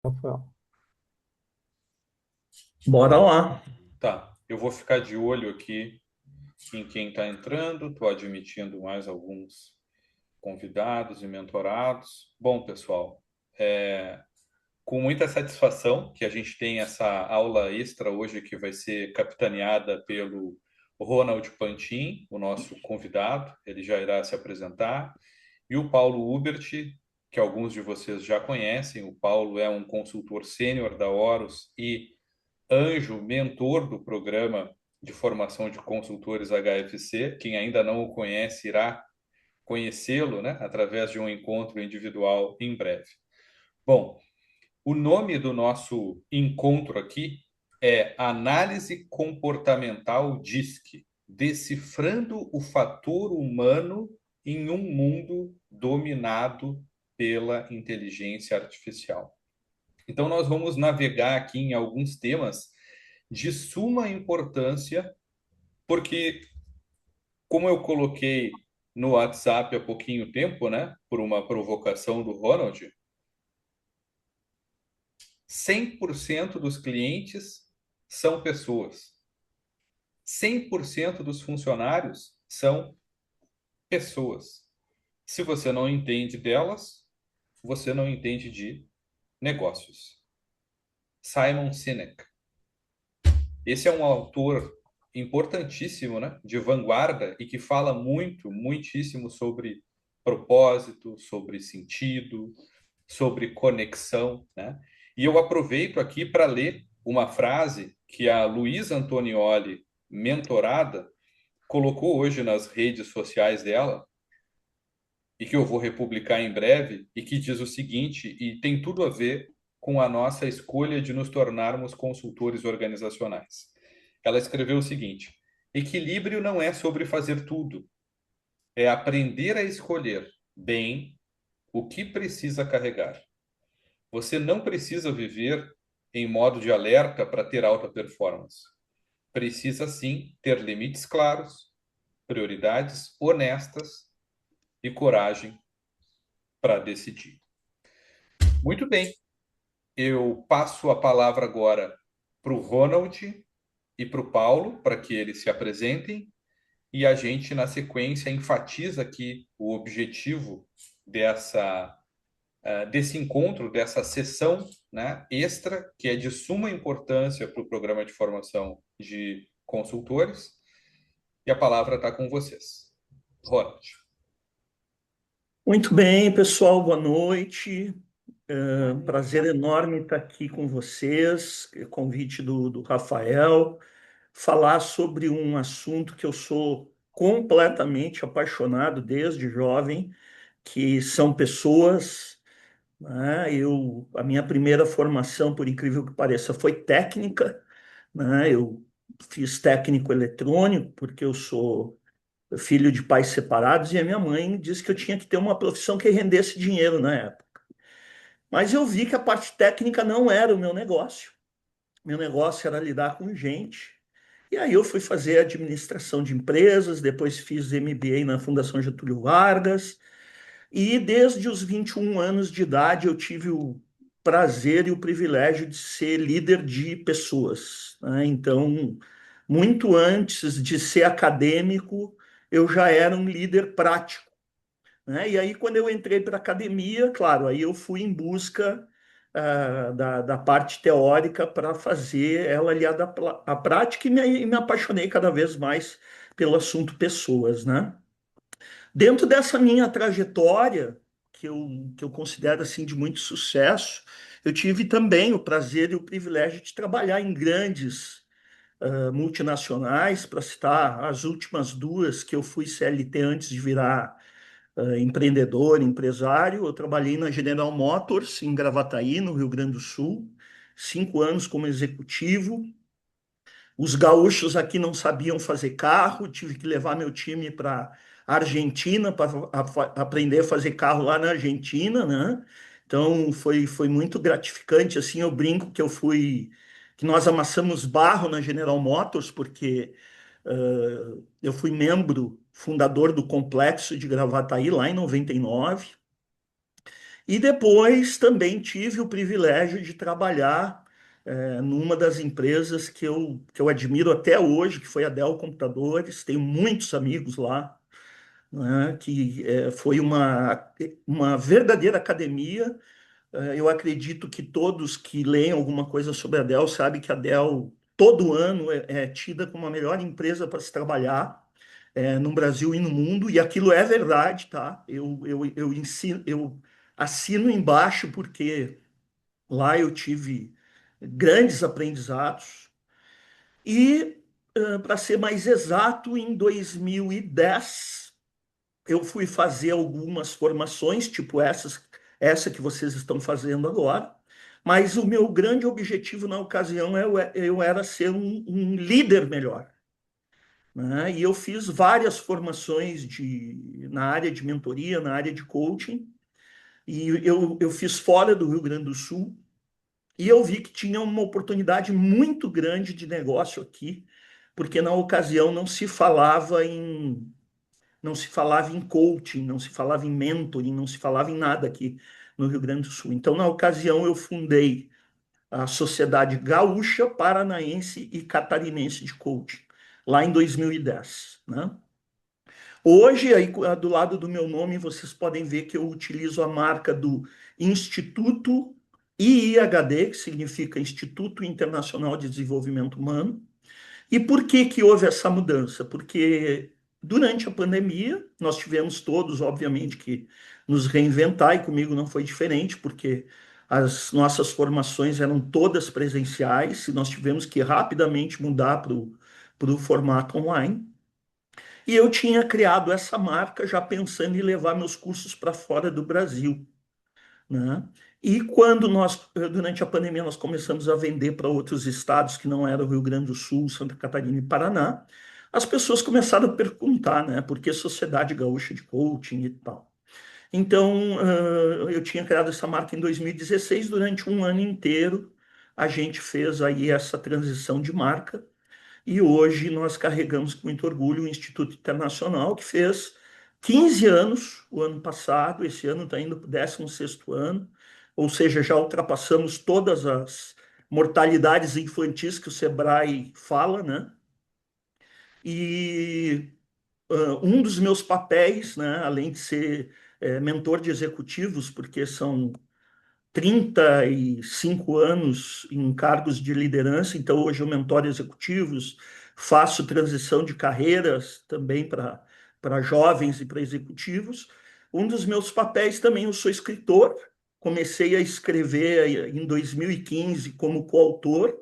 Rafael. Bora lá. Tá, eu vou ficar de olho aqui em quem está entrando, estou admitindo mais alguns convidados e mentorados. Bom, pessoal, com muita satisfação que a gente tem essa aula extra hoje que vai ser capitaneada pelo Ronald Pantin, o nosso convidado, ele já irá se apresentar, e o Paulo Hubert, que alguns de vocês já conhecem. O Paulo é um consultor sênior da Horus e anjo, mentor do programa de formação de consultores HFC. Quem ainda não o conhece irá conhecê-lo, né, através de um encontro individual em breve. Bom, o nome do nosso encontro aqui é Análise Comportamental DISC, decifrando o fator humano em um mundo dominado pela inteligência artificial. Então, nós vamos navegar aqui em alguns temas de suma importância, porque, como eu coloquei no WhatsApp há pouquinho tempo, né, por uma provocação do Ronald, 100% dos clientes são pessoas, 100% dos funcionários são pessoas. Se você não entende delas, você não entende de negócios. Simon Sinek. Esse é um autor importantíssimo, né, de vanguarda e que fala muito, muitíssimo sobre propósito, sobre sentido, sobre conexão, né? E eu aproveito aqui para ler uma frase que a Luísa Antonioli, mentorada, colocou hoje nas redes sociais dela e que eu vou republicar em breve e que diz o seguinte, e tem tudo a ver com a nossa escolha de nos tornarmos consultores organizacionais. Ela escreveu o seguinte: equilíbrio não é sobre fazer tudo, é aprender a escolher bem o que precisa carregar. Você não precisa viver em modo de alerta para ter alta performance. Precisa sim ter limites claros, prioridades honestas e coragem para decidir. Muito bem, eu passo a palavra agora para o Ronald e para o Paulo, para que eles se apresentem, e a gente, na sequência, enfatiza aqui o objetivo dessa, desse encontro, dessa sessão, né, extra, que é de suma importância para o programa de formação de consultores, e a palavra está com vocês. Ronald. Muito bem, pessoal, boa noite. Prazer enorme estar aqui com vocês. Convite do Rafael. Falar sobre um assunto que eu sou completamente apaixonado desde jovem, que são pessoas, né? A minha primeira formação, por incrível que pareça, foi técnica, né? Eu fiz técnico eletrônico porque eu sou filho de pais separados, e a minha mãe disse que eu tinha que ter uma profissão que rendesse dinheiro na época. Mas eu vi que a parte técnica não era o meu negócio. Meu negócio era lidar com gente. E aí eu fui fazer administração de empresas, depois fiz MBA na Fundação Getúlio Vargas, e desde os 21 anos de idade eu tive o prazer e o privilégio de ser líder de pessoas, né? Então, muito antes de ser acadêmico, eu já era um líder prático, né? E aí, quando eu entrei para a academia, claro, aí eu fui em busca da parte teórica para fazer ela aliada à prática, e me apaixonei cada vez mais pelo assunto pessoas, né? Dentro dessa minha trajetória, que eu considero assim de muito sucesso, eu tive também o prazer e o privilégio de trabalhar em grandes multinacionais, para citar as últimas duas que eu fui CLT antes de virar empreendedor, empresário. Eu trabalhei na General Motors, em Gravataí, no Rio Grande do Sul, 5 anos como executivo. Os gaúchos aqui não sabiam fazer carro, tive que levar meu time para Argentina para aprender a fazer carro lá na Argentina, né? Então foi muito gratificante. Assim, eu brinco que nós amassamos barro na General Motors, porque eu fui membro fundador do complexo de Gravataí lá em 99. E depois também tive o privilégio de trabalhar numa das empresas que eu admiro até hoje, que foi a Dell Computadores. Tenho muitos amigos lá, né, que foi uma verdadeira academia. Eu acredito que todos que leem alguma coisa sobre a Dell sabem que a Dell todo ano é tida como a melhor empresa para se trabalhar no Brasil e no mundo, e aquilo é verdade, tá? Eu assino embaixo porque lá eu tive grandes aprendizados. E, para ser mais exato, em 2010 eu fui fazer algumas formações, tipo essa que vocês estão fazendo agora, mas o meu grande objetivo na ocasião eu era ser um líder melhor, né? E eu fiz várias formações na área de mentoria, na área de coaching, e eu fiz fora do Rio Grande do Sul, e eu vi que tinha uma oportunidade muito grande de negócio aqui, porque na ocasião não se falava em coaching, não se falava em mentoring, não se falava em nada aqui no Rio Grande do Sul. Então, na ocasião, eu fundei a Sociedade Gaúcha, Paranaense e Catarinense de Coaching, lá em 2010, né? Hoje, aí do lado do meu nome, vocês podem ver que eu utilizo a marca do Instituto IIHD, que significa Instituto Internacional de Desenvolvimento Humano. E por que que houve essa mudança? Porque durante a pandemia, nós tivemos todos, obviamente, que nos reinventar, e comigo não foi diferente, porque as nossas formações eram todas presenciais, e nós tivemos que rapidamente mudar para o formato online. E eu tinha criado essa marca já pensando em levar meus cursos para fora do Brasil, né? E quando durante a pandemia, nós começamos a vender para outros estados que não eram o Rio Grande do Sul, Santa Catarina e Paraná, as pessoas começaram a perguntar, né? Por que Sociedade Gaúcha de Coaching e tal? Então, eu tinha criado essa marca em 2016, durante um ano inteiro, a gente fez aí essa transição de marca, e hoje nós carregamos com muito orgulho o Instituto Internacional, que fez 15 anos o ano passado, esse ano está indo para o 16º ano, ou seja, já ultrapassamos todas as mortalidades infantis que o Sebrae fala, né? E um dos meus papéis, né, além de ser mentor de executivos, porque são 35 anos em cargos de liderança, então hoje eu mentoro executivos, faço transição de carreiras também para jovens e para executivos. Um dos meus papéis também, eu sou escritor, comecei a escrever em 2015 como coautor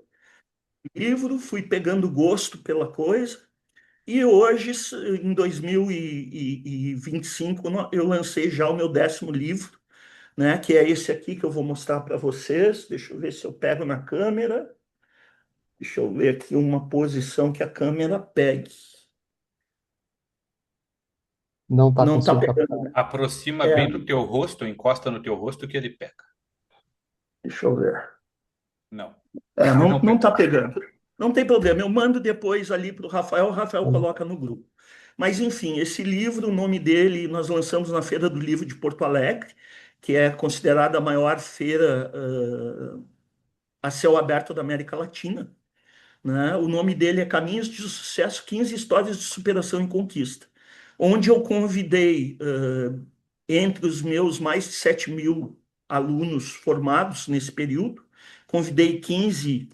de livro, fui pegando gosto pela coisa, e hoje, em 2025, eu lancei já o meu 10º livro, né? Que é esse aqui que eu vou mostrar para vocês. Deixa eu ver se eu pego na câmera. Deixa eu ver aqui uma posição que a câmera pegue. Não está Não está conseguindo pegando, captar. né? Aproxima É, bem do teu rosto, encosta no teu rosto que ele pega. deixa eu ver. Não. Não, Não não pegou. está pegando. Não tem problema. Eu mando depois ali para o Rafael coloca no grupo. Mas, enfim, esse livro, o nome dele, nós lançamos na Feira do Livro de Porto Alegre, que é considerada a maior feira a céu aberto da América Latina, né? O nome dele é Caminhos de Sucesso, 15 Histórias de Superação e Conquista, onde eu convidei, entre os meus mais de 7.000 alunos formados nesse período, convidei 15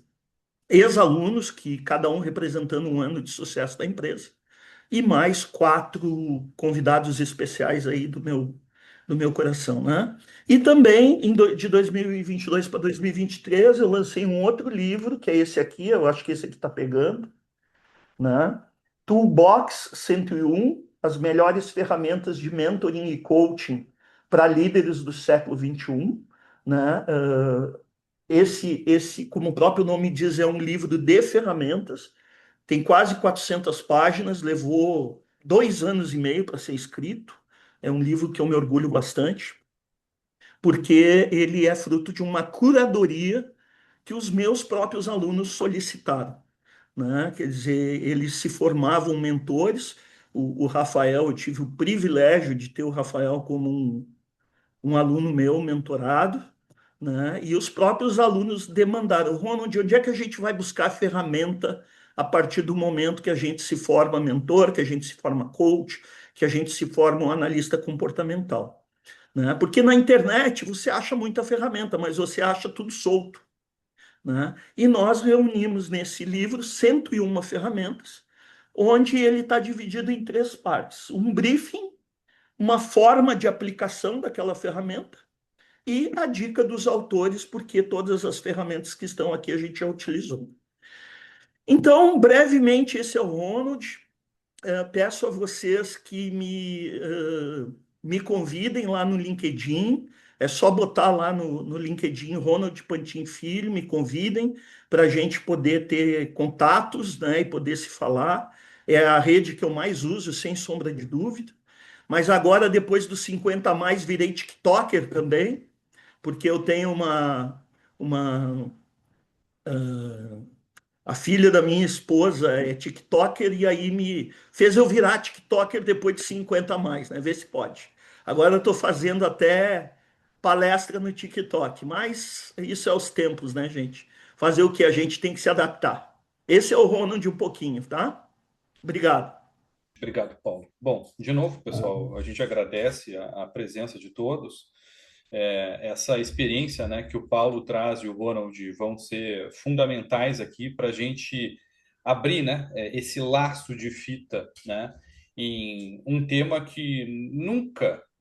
ex-alunos, que cada um representando um ano de sucesso da empresa, e mais 4 convidados especiais aí do meu coração, né? E também, de 2022 para 2023, eu lancei um outro livro, que é esse aqui, eu acho que esse aqui está pegando, né? Toolbox 101, as melhores ferramentas de mentoring e coaching para líderes do século XXI, né? Esse, como o próprio nome diz, é um livro de ferramentas, tem quase 400 páginas, levou 2 anos e meio para ser escrito. É um livro que eu me orgulho bastante, porque ele é fruto de uma curadoria que os meus próprios alunos solicitaram, né? Quer dizer, eles se formavam mentores. O Rafael, eu tive o privilégio de ter o Rafael como um aluno meu mentorado, né? E os próprios alunos demandaram, Ronald, onde é que a gente vai buscar ferramenta a partir do momento que a gente se forma mentor, que a gente se forma coach, que a gente se forma um analista comportamental, né? Porque na internet você acha muita ferramenta, mas você acha tudo solto, né? E nós reunimos nesse livro 101 ferramentas, onde ele está dividido em três partes: um briefing, uma forma de aplicação daquela ferramenta e a dica dos autores, porque todas as ferramentas que estão aqui a gente já utilizou. Então, brevemente, esse é o Ronald. Peço a vocês que me convidem lá no LinkedIn. É só botar lá no LinkedIn Ronald Pantin Filho, me convidem para a gente poder ter contatos, né, e poder se falar. É a rede que eu mais uso, sem sombra de dúvida. Mas agora, depois dos 50 a mais, virei TikToker também, porque eu tenho uma a filha da minha esposa é TikToker e aí me fez eu virar TikToker depois de 50 a mais, né? Vê se pode. Agora eu estou fazendo até palestra no TikTok, mas isso é os tempos, né, gente? Fazer o que a gente tem que se adaptar. Esse é o Ronald um pouquinho, tá? Obrigado. Obrigado, Paulo. Bom, de novo, pessoal, a gente agradece a presença de todos. Essa experiência, né, que o Paulo traz e o Ronald vão ser fundamentais aqui para a gente abrir, né, esse laço de fita, né, em um tema que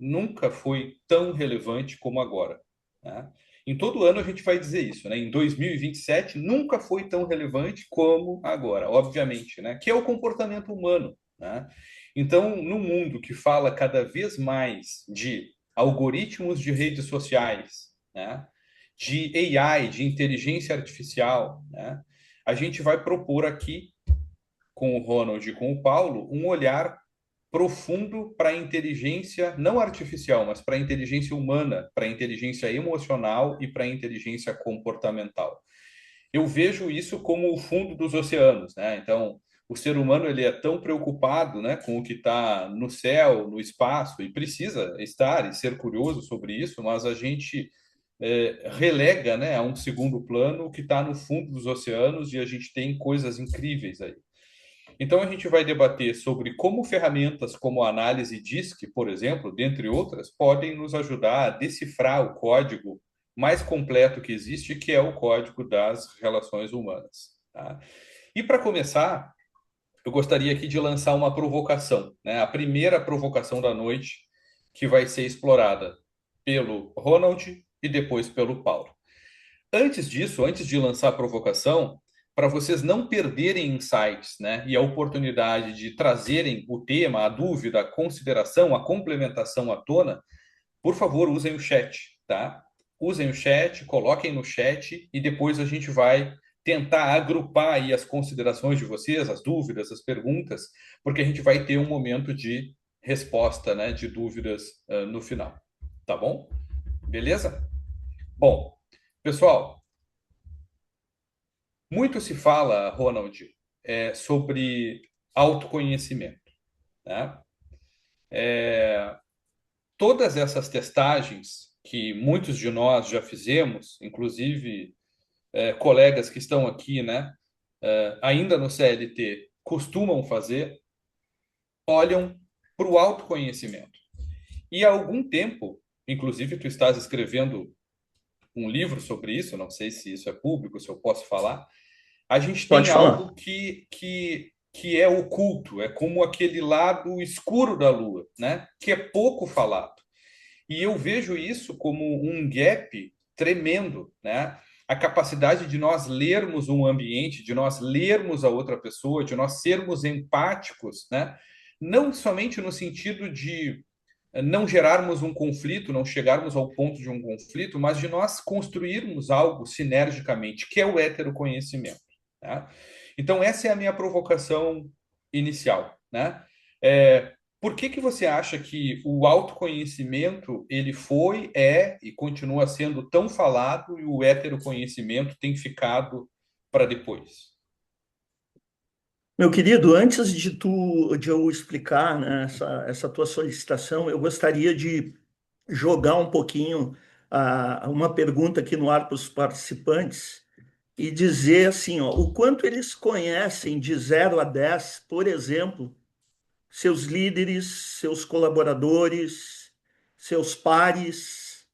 nunca foi tão relevante como agora, né? Em todo ano a gente vai dizer isso, né? Em 2027 nunca foi tão relevante como agora, obviamente, né? Que é o comportamento humano, né? Então, no mundo que fala cada vez mais de algoritmos de redes sociais, né? De AI, de inteligência artificial, né? A gente vai propor aqui, com o Ronald e com o Paulo, um olhar profundo para a inteligência não artificial, mas para a inteligência humana, para a inteligência emocional e para a inteligência comportamental. Eu vejo isso como o fundo dos oceanos, né? Então, o ser humano ele é tão preocupado, né, com o que está no céu, no espaço, e precisa estar e ser curioso sobre isso, mas a gente relega, né, a um segundo plano o que está no fundo dos oceanos e a gente tem coisas incríveis aí. Então, a gente vai debater sobre como ferramentas como a análise DISC, por exemplo, dentre outras, podem nos ajudar a decifrar o código mais completo que existe, que é o código das relações humanas. Tá? E para começar, eu gostaria aqui de lançar uma provocação, né? A primeira provocação da noite, que vai ser explorada pelo Ronald e depois pelo Paulo. Antes disso, antes de lançar a provocação, para vocês não perderem insights, né, e a oportunidade de trazerem o tema, a dúvida, a consideração, a complementação à tona, por favor, usem o chat, tá? Usem o chat, coloquem no chat e depois a gente vai tentar agrupar aí as considerações de vocês, as dúvidas, as perguntas, porque a gente vai ter um momento de resposta, né, de dúvidas no final. Tá bom? Beleza? Bom, pessoal, muito se fala, Ronald, sobre autoconhecimento, né? Todas essas testagens que muitos de nós já fizemos, inclusive colegas que estão aqui, né, ainda no CLT, costumam fazer, olham para o autoconhecimento. E há algum tempo, inclusive tu estás escrevendo um livro sobre isso, não sei se isso é público, se eu posso falar, a gente tem Pode algo falar. que é oculto, é como aquele lado escuro da Lua, né? Que é pouco falado. E eu vejo isso como um gap tremendo, né? A capacidade de nós lermos um ambiente, de nós lermos a outra pessoa, de nós sermos empáticos, né? Não somente no sentido de não gerarmos um conflito, não chegarmos ao ponto de um conflito, mas de nós construirmos algo sinergicamente, que é o heteroconhecimento. Tá? Então, essa é a minha provocação inicial. Né? Por que você acha que o autoconhecimento ele foi, é e continua sendo tão falado e o heteroconhecimento tem ficado para depois? Meu querido, antes de eu explicar, né, essa tua solicitação, eu gostaria de jogar um pouquinho uma pergunta aqui no ar para os participantes e dizer assim, ó, o quanto eles conhecem de 0 a 10, por exemplo, seus líderes, seus colaboradores, seus pares,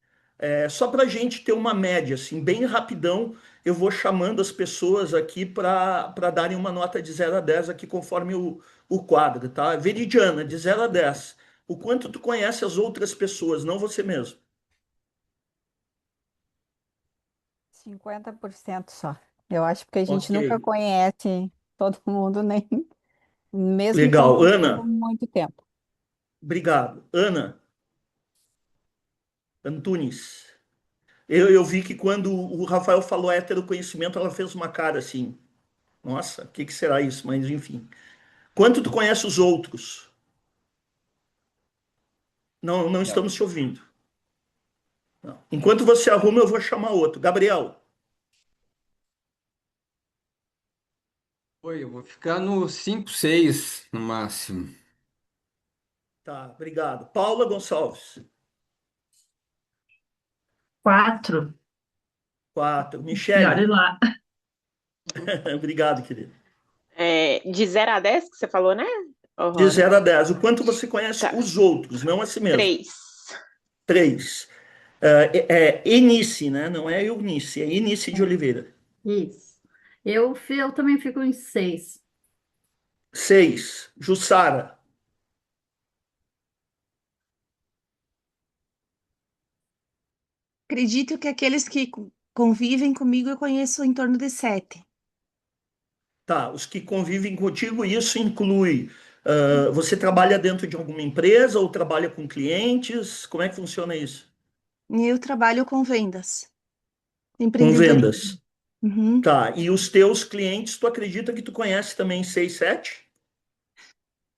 só para a gente ter uma média, assim, bem rapidão, eu vou chamando as pessoas aqui para darem uma nota de 0 a 10 aqui conforme o quadro, tá? Veridiana, de 0 a 10, o quanto tu conhece as outras pessoas, não você mesmo. 50% só. Eu acho que a gente Ok, nunca conhece todo mundo, nem mesmo legal. convivendo Ana, muito tempo. obrigado. Ana Antunes. Eu vi que quando o Rafael falou heteroconhecimento, ela fez uma cara assim. Nossa, o que que será isso? Mas enfim. Quanto tu conhece os outros? Não, não Não. estamos te ouvindo. Não. Enquanto você arruma, eu vou chamar outro. Gabriel. Oi, eu vou ficar no 5, 6 no máximo. Tá, obrigado. Paula Gonçalves. 4. 4. E olha Michele. lá. Obrigado, querido. De 0 a 10 que você falou, né, ô De Rony? 0 a 10. O quanto você conhece Tá. os outros, não a si mesmo. 3. 3. É Enice, né? Não é Eunice, é Enice de Oliveira. Isso. Eu também fico em 6. 6. Jussara. Acredito que aqueles que convivem comigo eu conheço em torno de 7. Tá, os que convivem contigo, isso inclui. Você trabalha dentro de alguma empresa ou trabalha com clientes? Como é que funciona isso? Eu trabalho com vendas, Com empreendedorismo. vendas. Uhum. Tá, e os teus clientes, tu acredita que tu conhece também 6, 7?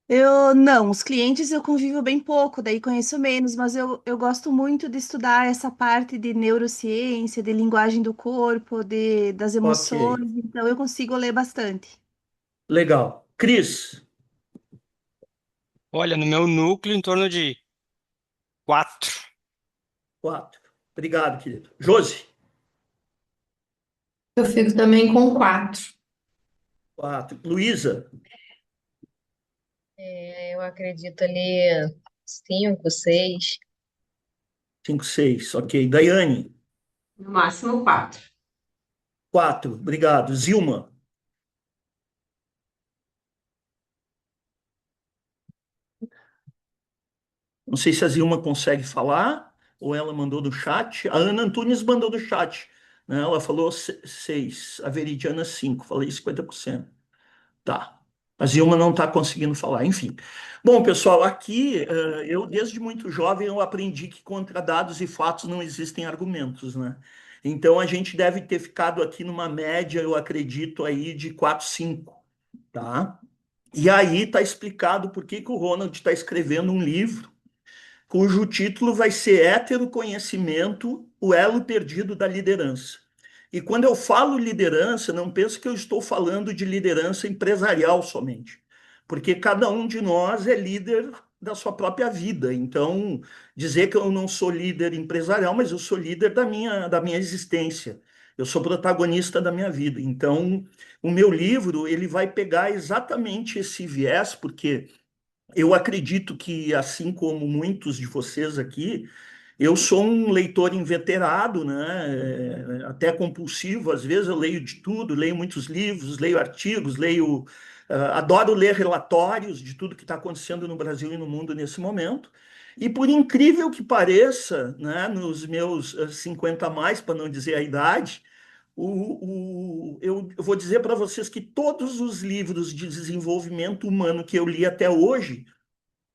Eu não, os clientes eu convivo bem pouco, daí conheço menos, mas eu gosto muito de estudar essa parte de neurociência, de linguagem do corpo, das Ok, emoções, então eu consigo ler bastante. legal. Cris, Olha, no meu núcleo, em torno de 4. 4. Obrigado, querido. Josi, Eu fico também com 4. 4. Luísa, Eu acredito ali 5, 6. 5, 6. Ok. Daiane, No máximo 4. 4. Obrigado. Zilma, não sei se a Zilma consegue falar ou ela mandou do chat. A Ana Antunes mandou do chat, né? Ela falou 6, a Veridiana 5. Falei 50%. Tá. A Zilma não está conseguindo falar, enfim. Bom, pessoal, aqui eu desde muito jovem eu aprendi que contra dados e fatos não existem argumentos, né? Então a gente deve ter ficado aqui numa média, eu acredito, aí de 4, 5, tá? E aí está explicado por que que o Ronald está escrevendo um livro cujo título vai ser Heteroconhecimento, o elo perdido da liderança. E quando eu falo liderança, não penso que eu estou falando de liderança empresarial somente, porque cada um de nós é líder da sua própria vida. Então, dizer que eu não sou líder empresarial, mas eu sou líder da minha existência. Eu sou protagonista da minha vida. Então, o meu livro, ele vai pegar exatamente esse viés, porque eu acredito que, assim como muitos de vocês aqui, eu sou um leitor inveterado, né? Até compulsivo. Às vezes eu leio de tudo, leio muitos livros, leio artigos, adoro ler relatórios de tudo que está acontecendo no Brasil e no mundo nesse momento. E por incrível que pareça, né, nos meus 50 a mais, para não dizer a idade, eu vou dizer para vocês que todos os livros de desenvolvimento humano que eu li até hoje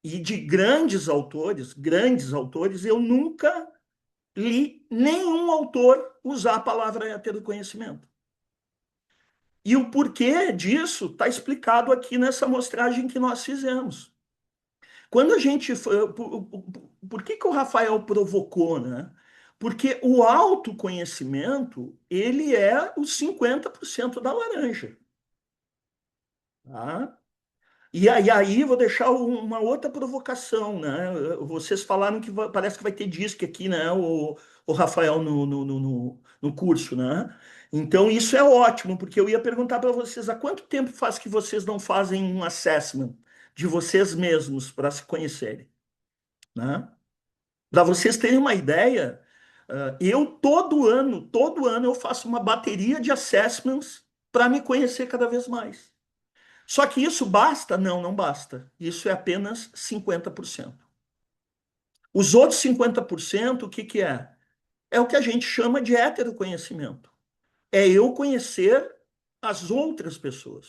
e de grandes autores, eu nunca li nenhum autor usar a palavra heteroconhecimento. E o porquê disso está explicado aqui nessa mostragem que nós fizemos. Quando a gente. Por que que o Rafael provocou, né? Porque o autoconhecimento, ele é os 50% da laranja. Tá? E aí vou deixar uma outra provocação, né? Vocês falaram que parece que vai ter disque aqui, né? O Rafael no curso, né? Então isso é ótimo, porque eu ia perguntar para vocês há quanto tempo faz que vocês não fazem um assessment de vocês mesmos para se conhecerem, né? Para vocês terem uma ideia, eu todo ano eu faço uma bateria de assessments para me conhecer cada vez mais. Só que isso basta? Não, não basta. Isso é apenas 50%. Os outros 50%, o que que é? É o que a gente chama de heteroconhecimento. É eu conhecer as outras pessoas.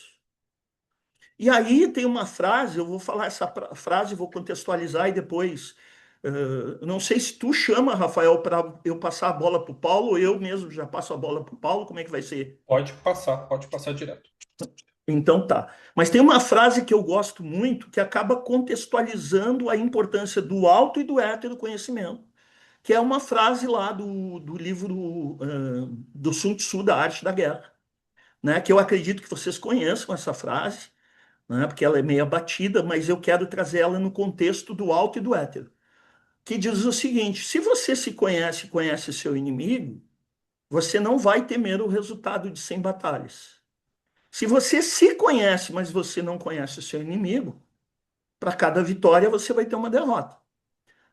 E aí tem uma frase, eu vou falar essa frase, vou contextualizar e depois. Não sei se tu chama, Rafael, para eu passar a bola para o Paulo, ou eu mesmo já passo a bola para o Paulo, como é que vai ser? Pode passar direto. Então tá. Mas tem uma frase que eu gosto muito que acaba contextualizando a importância do auto e do heteroconhecimento, que é uma frase lá do livro do Sun Tzu, da Arte da Guerra, né? Que eu acredito que vocês conheçam essa frase, né? Porque ela é meio abatida, mas eu quero trazer ela no contexto do auto e do hétero, que diz o seguinte: se você se conhece e conhece seu inimigo, você não vai temer o resultado de 100 batalhas. Se você se conhece, mas você não conhece o seu inimigo, para cada vitória você vai ter uma derrota.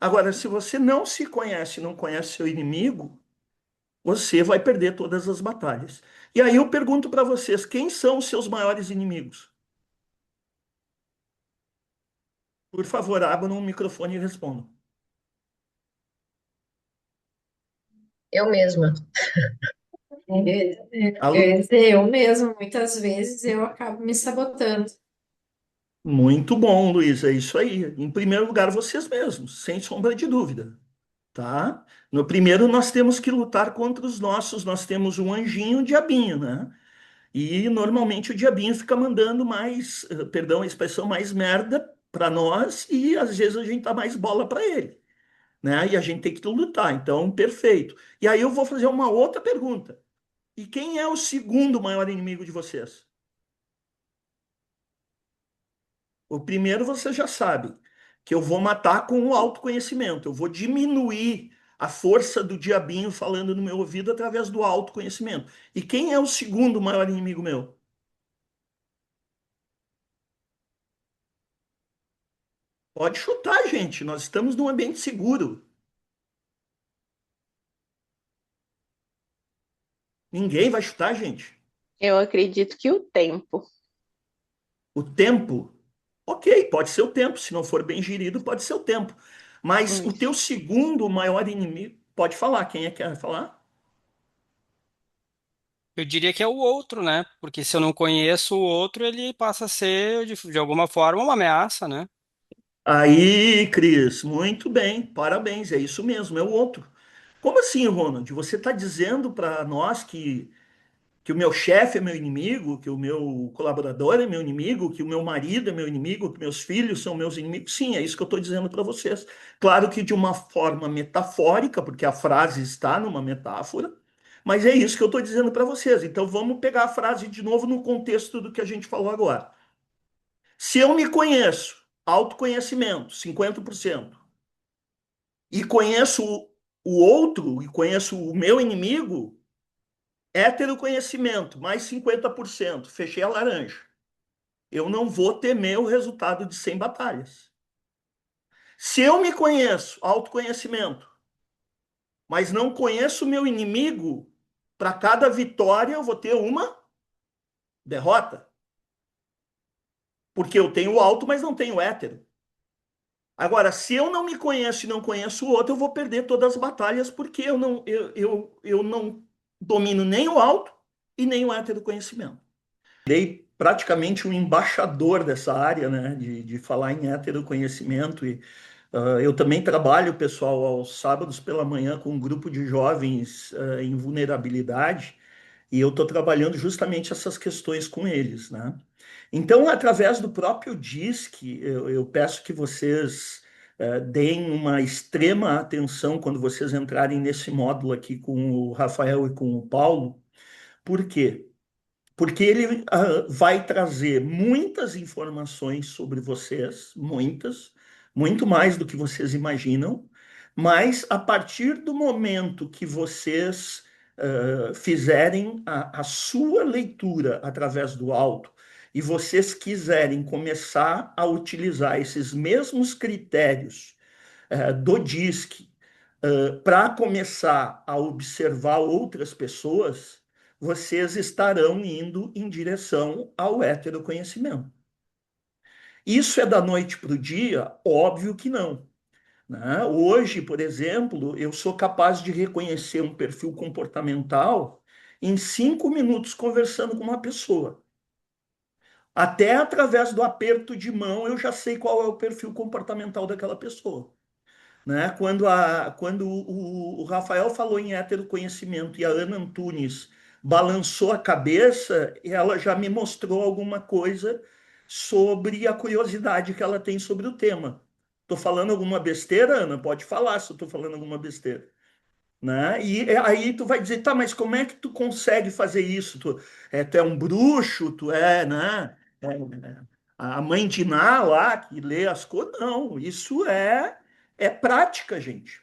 Agora, se você não se conhece, não conhece seu inimigo, você vai perder todas as batalhas. E aí eu pergunto para vocês, quem são os seus maiores inimigos? Por favor, abram um microfone e respondam. Eu mesma. Eu ia dizer, eu mesmo, muitas vezes eu acabo me sabotando. Muito bom, Luiz, é isso aí. Em primeiro lugar, vocês mesmos, sem sombra de dúvida, tá? No primeiro, nós temos que lutar contra os nossos, nós temos um anjinho e um diabinho, né? E normalmente o diabinho fica mandando mais, perdão a expressão, mais merda para nós e às vezes a gente dá mais bola para ele, né? E a gente tem que lutar, então, perfeito. E aí eu vou fazer uma outra pergunta. E quem é o segundo maior inimigo de vocês? O primeiro você já sabe, que eu vou matar com o autoconhecimento. Eu vou diminuir a força do diabinho falando no meu ouvido através do autoconhecimento. E quem é o segundo maior inimigo meu? Pode chutar, gente. Nós estamos num ambiente seguro. Ninguém vai chutar, gente. Eu acredito que o tempo. O tempo, ok, pode ser o tempo. Se não for bem gerido, pode ser o tempo. Mas o teu Isso. segundo maior inimigo, pode falar. Quem é que quer falar? Eu diria que é o outro, né? Porque se eu não conheço o outro, ele passa a ser, de alguma forma, uma ameaça, né? Aí, Cris, muito bem, parabéns, é isso mesmo, é o outro. Como assim, Ronald? Você está dizendo para nós que o meu chefe é meu inimigo, que o meu colaborador é meu inimigo, que o meu marido é meu inimigo, que meus filhos são meus inimigos? Sim, é isso que eu estou dizendo para vocês. Claro que de uma forma metafórica, porque a frase está numa metáfora, mas é isso que eu estou dizendo para vocês. Então vamos pegar a frase de novo no contexto do que a gente falou agora. Se eu me conheço, autoconhecimento, 50%, e conheço o outro, e conheço o meu inimigo, heteroconhecimento, mais 50%, fechei a laranja. Eu não vou temer o resultado de 100 batalhas. Se eu me conheço, autoconhecimento, mas não conheço o meu inimigo, para cada vitória eu vou ter uma derrota. Porque eu tenho o alto, mas não tenho o hétero. Agora, se eu não me conheço e não conheço o outro, eu vou perder todas as batalhas, porque eu não domino nem o alto e nem o hétero conhecimento. Virei praticamente um embaixador dessa área, né, de falar em hétero conhecimento. E eu também trabalho, pessoal, aos sábados pela manhã com um grupo de jovens em vulnerabilidade, e eu estou trabalhando justamente essas questões com eles, né? Então, através do próprio DISC, eu peço que vocês deem uma extrema atenção quando vocês entrarem nesse módulo aqui com o Rafael e com o Paulo. Por quê? porque ele vai trazer muitas informações sobre vocês, muitas, muito mais do que vocês imaginam, mas a partir do momento que vocês fizerem a sua leitura através do auto e vocês quiserem começar a utilizar esses mesmos critérios do DISC para começar a observar outras pessoas, vocês estarão indo em direção ao heteroconhecimento. Isso é da noite para o dia? Óbvio que não. Né? Hoje, por exemplo, eu sou capaz de reconhecer um perfil comportamental em 5 minutos conversando com uma pessoa. Até através do aperto de mão eu já sei qual é o perfil comportamental daquela pessoa. Né? Quando o Rafael falou em heteroconhecimento e a Ana Antunes balançou a cabeça, ela já me mostrou alguma coisa sobre a curiosidade que ela tem sobre o tema. Estou falando alguma besteira, Ana? Pode falar se eu estou falando alguma besteira. Né? E aí tu vai dizer, tá, mas como é que tu consegue fazer isso? Tu é um bruxo, tu é, né? A mãe de Ná lá que lê as coisas. Não, isso é prática, gente.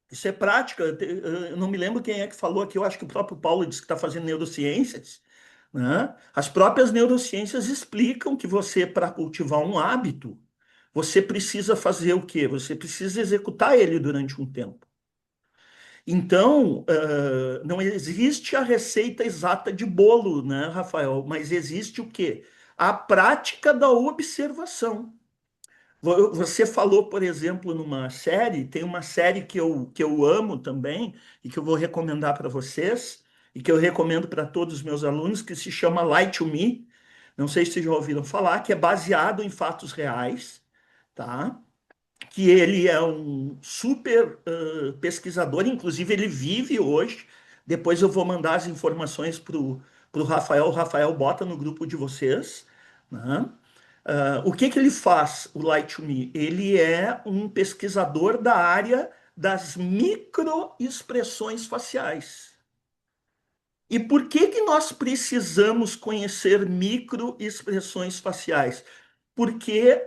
Isso é prática. Eu não me lembro quem é que falou aqui, eu acho que o próprio Paulo disse que está fazendo neurociências. Né? As próprias neurociências explicam que você, para cultivar um hábito, você precisa fazer o quê? Você precisa executar ele durante um tempo. Então, não existe a receita exata de bolo, né, Rafael? Mas existe o quê? A prática da observação. Você falou, por exemplo, numa série, tem uma série que eu amo também, e que eu vou recomendar para vocês, e que eu recomendo para todos os meus alunos, que se chama Lie to Me. Não sei se vocês já ouviram falar, que é baseado em fatos reais, tá? Que ele é um super pesquisador, inclusive ele vive hoje. Depois eu vou mandar as informações para o Rafael. O Rafael bota no grupo de vocês. Né? O que ele faz, o Light to Me? Ele é um pesquisador da área das microexpressões faciais. E por que nós precisamos conhecer microexpressões faciais? Porque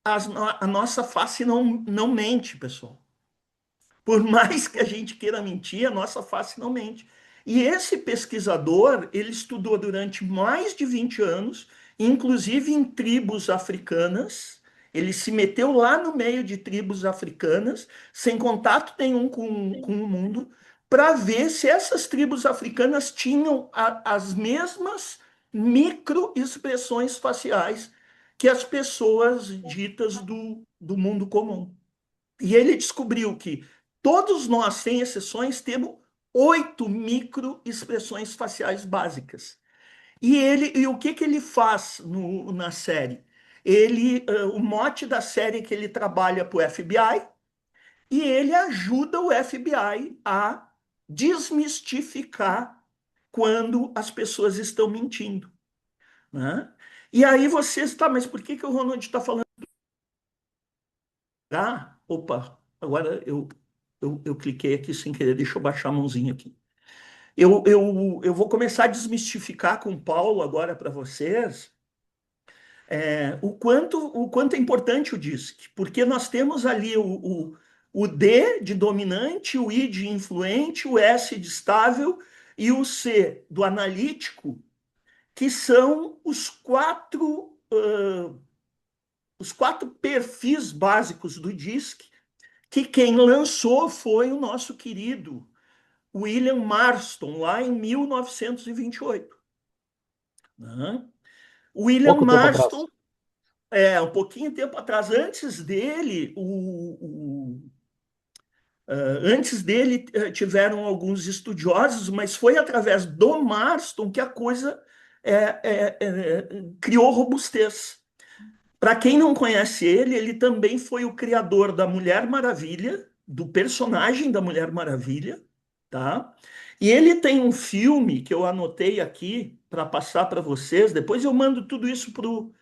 a nossa face não mente, pessoal. Por mais que a gente queira mentir, a nossa face não mente. E esse pesquisador, ele estudou durante mais de 20 anos, inclusive em tribos africanas. Ele se meteu lá no meio de tribos africanas, sem contato nenhum com o mundo, para ver se essas tribos africanas tinham as mesmas microexpressões faciais que as pessoas ditas do mundo comum. E ele descobriu que todos nós, sem exceções, temos 8 microexpressões faciais básicas. E o que ele faz na série? O mote da série é que ele trabalha para o FBI e ele ajuda o FBI a desmistificar quando as pessoas estão mentindo. Né? E aí você está, mas por que o Ronald está falando? Ah, opa, agora eu cliquei aqui sem querer, deixa eu baixar a mãozinha aqui. Eu vou começar a desmistificar com o Paulo agora para vocês o quanto é importante o DISC, porque nós temos ali o D de dominante, o I de influente, o S de estável e o C do analítico, que são os quatro perfis básicos do DISC, que quem lançou foi o nosso querido William Marston, lá em 1928. Né? William Pouco tempo atrás. Marston, um pouquinho tempo atrás, antes dele, tiveram alguns estudiosos, mas foi através do Marston que a coisa criou robustez. Para quem não conhece ele também foi o criador da Mulher Maravilha, do personagem da Mulher Maravilha, tá? E ele tem um filme que eu anotei aqui para passar para vocês. Depois eu mando tudo isso pro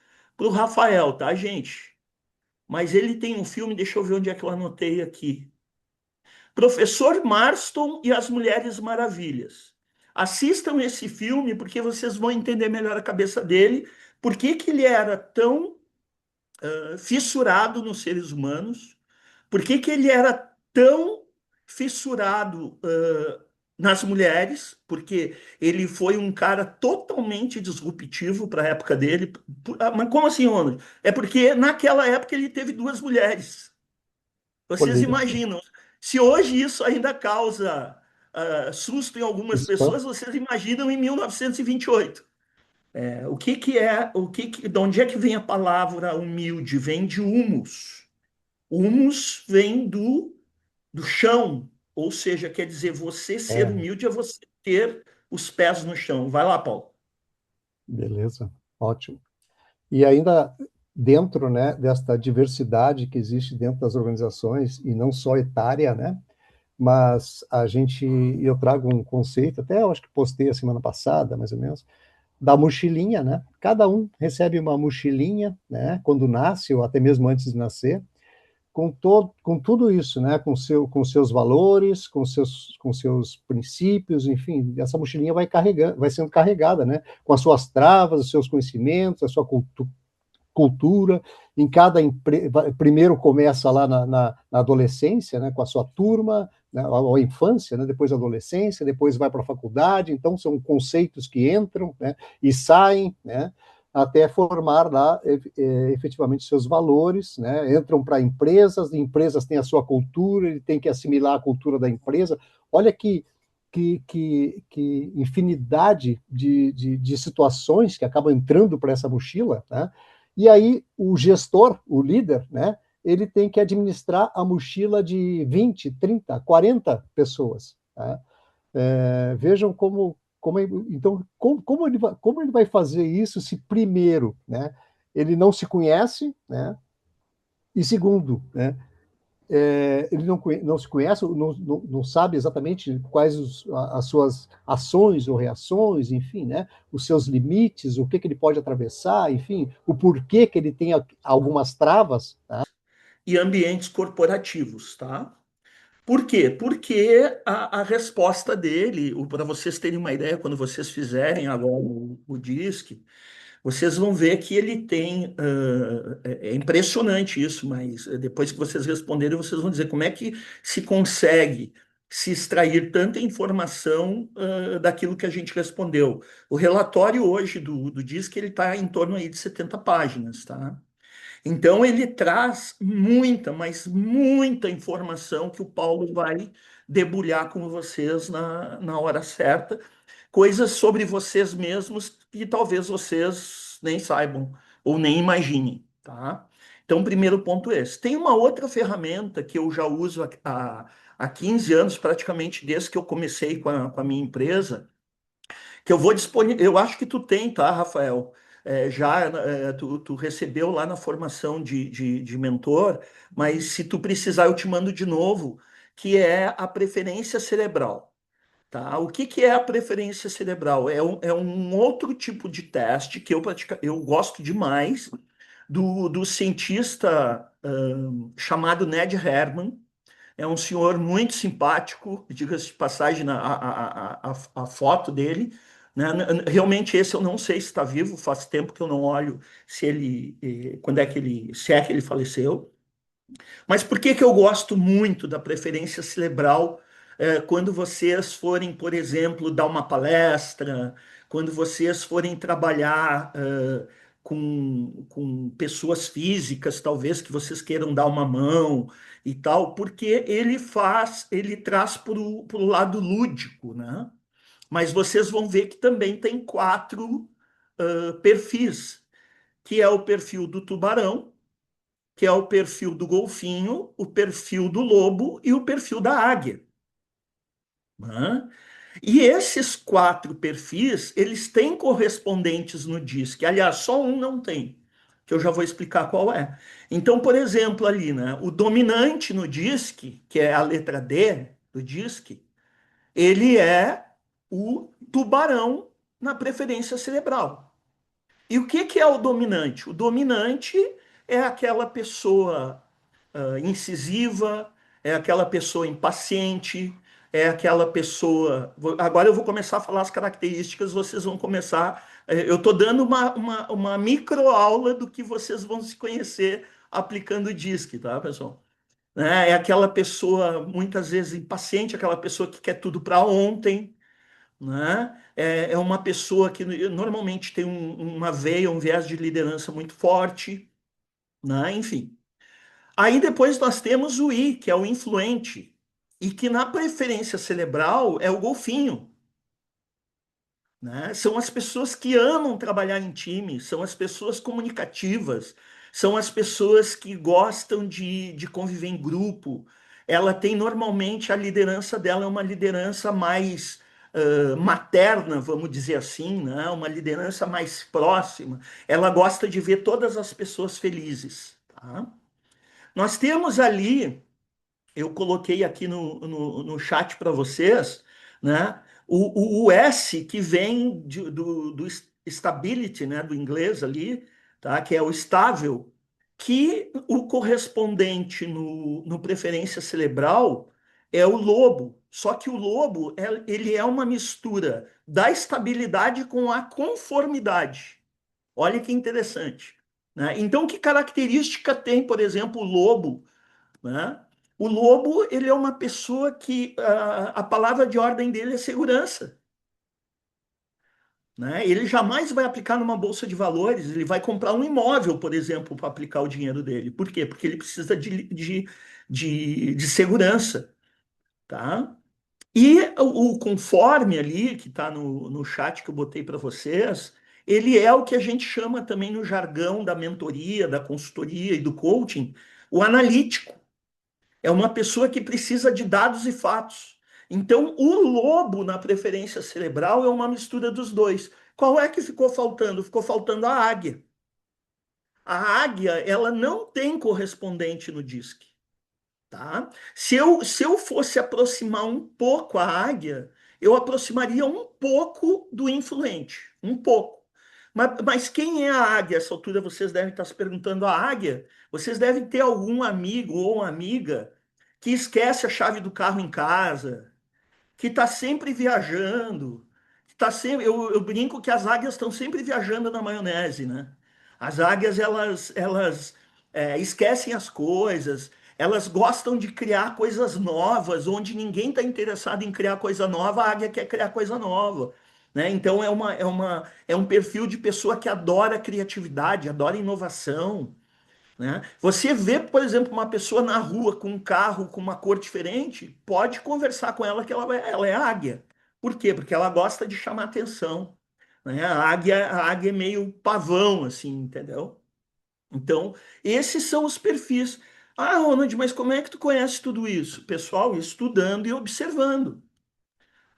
Rafael, tá, gente? Mas ele tem um filme, deixa eu ver onde é que eu anotei aqui. Professor Marston e as Mulheres Maravilhas. Assistam esse filme porque vocês vão entender melhor a cabeça dele, por que que ele era tão fissurado nos seres humanos, por que que ele era tão fissurado nas mulheres, porque ele foi um cara totalmente disruptivo para a época dele. Mas como assim, Ronald? É porque naquela época ele teve duas mulheres. Vocês Olha, imaginam? Se hoje isso ainda causa susto em algumas espanto. pessoas, vocês imaginam em 1928. O que que é, de onde é que vem a palavra humilde? Vem de humus. Humus vem do chão, ou seja, quer dizer, você ser É, humilde é você ter os pés no chão. Vai lá, Paulo. beleza, ótimo. E ainda dentro, né, desta diversidade que existe dentro das organizações, e não só etária, né, mas eu trago um conceito, até eu acho que postei a semana passada, mais ou menos, da mochilinha, né? Cada um recebe uma mochilinha, né, quando nasce, ou até mesmo antes de nascer, com tudo isso, né, com seus valores, com seus princípios, enfim, essa mochilinha vai sendo carregada, né, com as suas travas, os seus conhecimentos, a sua cultura. Em primeiro começa lá na adolescência, né, com a sua turma, né, a infância, né, depois a adolescência, depois vai para a faculdade. Então são conceitos que entram, né, e saem, né, até formar lá efetivamente seus valores, né, entram para empresas têm a sua cultura, ele tem que assimilar a cultura da empresa. Olha que infinidade de situações que acabam entrando para essa mochila, né? E aí o gestor, o líder, né, ele tem que administrar a mochila de 20, 30, 40 pessoas. Tá? Vejam então, como ele vai fazer isso se primeiro, né, ele não se conhece, né, e segundo, né, ele não se conhece, não sabe exatamente quais as suas ações ou reações, enfim, né, os seus limites, o que ele pode atravessar, enfim, o porquê que ele tem algumas travas. Tá? E ambientes corporativos, tá? Por quê? Porque a resposta dele, para vocês terem uma ideia, quando vocês fizerem agora o DISC, vocês vão ver que ele tem. É impressionante isso, mas depois que vocês responderem, vocês vão dizer como é que se consegue se extrair tanta informação daquilo que a gente respondeu. O relatório hoje do DISC ele está em torno aí de 70 páginas, tá? Então ele traz muita, mas muita informação que o Paulo vai debulhar com vocês na hora certa, coisas sobre vocês mesmos que talvez vocês nem saibam ou nem imaginem, tá? Então, o primeiro ponto é esse. Tem uma outra ferramenta que eu já uso há 15 anos, praticamente desde que eu comecei com a minha empresa, que eu vou disponibilizar. Eu acho que tu tem, tá, Rafael? Tu recebeu lá na formação de mentor, mas se tu precisar, eu te mando de novo, que é a preferência cerebral. Tá? O que, que é a preferência cerebral? É um outro tipo de teste que eu gosto demais do cientista chamado Ned Herman. É um senhor muito simpático, diga-se de passagem a foto dele. Né? Realmente esse eu não sei se está vivo, faz tempo que eu não olho se ele, quando é que ele, se é que ele faleceu. Mas por que que eu gosto muito da preferência cerebral quando vocês forem, por exemplo, dar uma palestra, quando vocês forem trabalhar com pessoas físicas, talvez que vocês queiram dar uma mão e tal, porque ele traz para o lado lúdico, né? Mas vocês vão ver que também tem quatro perfis, que é o perfil do tubarão, que é o perfil do golfinho, o perfil do lobo e o perfil da águia. Né? E esses quatro perfis, eles têm correspondentes no DISC. Aliás, só um não tem, que eu já vou explicar qual é. Então, por exemplo, ali, né, o dominante no DISC, que é a letra D do DISC, ele é o tubarão na preferência cerebral. E o que é o dominante? O dominante é aquela pessoa incisiva, é aquela pessoa impaciente, é aquela pessoa. Agora eu vou começar a falar as características, vocês vão começar. Eu estou dando uma microaula do que vocês vão se conhecer aplicando o DISC, tá, pessoal? Né? É aquela pessoa, muitas vezes, impaciente, aquela pessoa que quer tudo para ontem, né? É uma pessoa que normalmente tem uma veia, um viés de liderança muito forte, né? Enfim. Aí depois nós temos o I, que é o influente, e que na preferência cerebral é o golfinho, né? São as pessoas que amam trabalhar em time, são as pessoas comunicativas, são as pessoas que gostam de conviver em grupo. Ela tem normalmente a liderança dela é uma liderança mais materna, vamos dizer assim, né? Uma liderança mais próxima. Ela gosta de ver todas as pessoas felizes, tá? Nós temos ali eu coloquei aqui no chat para vocês, né? O S que vem do stability, né? Do inglês ali, tá? Que é o estável, que o correspondente no preferência cerebral é o lobo. Só que o lobo ele é uma mistura da estabilidade com a conformidade. Olha que interessante, né? Então, que característica tem, por exemplo, o lobo, né? O lobo, ele é uma pessoa que a palavra de ordem dele é segurança, né? Ele jamais vai aplicar numa bolsa de valores, ele vai comprar um imóvel, por exemplo, para aplicar o dinheiro dele. Por quê? Porque ele precisa de segurança, tá? E o conforme ali, que está no chat que eu botei para vocês, ele é o que a gente chama também no jargão da mentoria, da consultoria e do coaching, o analítico. É uma pessoa que precisa de dados e fatos. Então, o lobo na preferência cerebral é uma mistura dos dois. Qual é que ficou faltando? Ficou faltando a águia. A águia, ela não tem correspondente no DISC, tá? Se eu fosse aproximar um pouco a águia, eu aproximaria um pouco do influente, um pouco. Mas quem é a águia? Essa altura vocês devem estar se perguntando a águia. Vocês devem ter algum amigo ou uma amiga que esquece a chave do carro em casa, que está sempre viajando, que tá sempre, eu brinco que as águias estão sempre viajando na maionese, né? As águias, elas esquecem as coisas, elas gostam de criar coisas novas, onde ninguém está interessado em criar coisa nova, a águia quer criar coisa nova. Né? Então é um perfil de pessoa que adora criatividade, adora inovação, né? Você vê, por exemplo, uma pessoa na rua com um carro com uma cor diferente, pode conversar com ela que ela é águia. Por quê? Porque ela gosta de chamar atenção. Né? A águia é meio pavão, assim, entendeu? Então, esses são os perfis. Ah, Ronald, mas como é que tu conhece tudo isso? Pessoal, estudando e observando.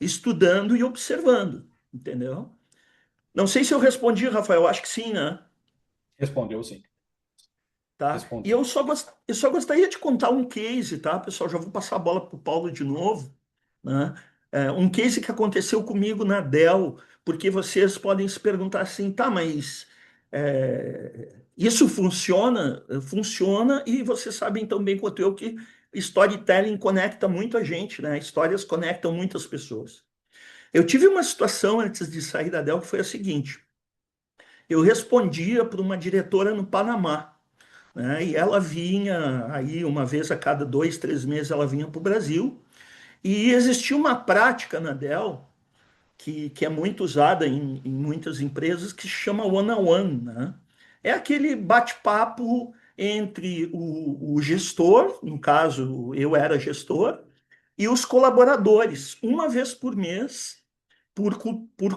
Estudando e observando, entendeu? Não sei se eu respondi, Rafael, acho que sim, né? Respondeu sim. Tá? E Respondeu. eu só gostaria de contar um case, tá, pessoal? Já vou passar a bola para o Paulo de novo, né? Um case que aconteceu comigo na Dell, porque vocês podem se perguntar assim, tá, mas isso funciona? Funciona, e vocês sabem tão bem quanto eu que storytelling conecta muita gente, né? Histórias conectam muitas pessoas. Eu tive uma situação antes de sair da Dell que foi a seguinte: eu respondia para uma diretora no Panamá, né? E ela vinha aí uma vez a cada 2, 3 meses ela vinha para o Brasil e existia uma prática na Dell que é muito usada em muitas empresas que se chama one-on-one, né? É aquele bate-papo entre o gestor, no caso eu era gestor, e os colaboradores, uma vez por mês, por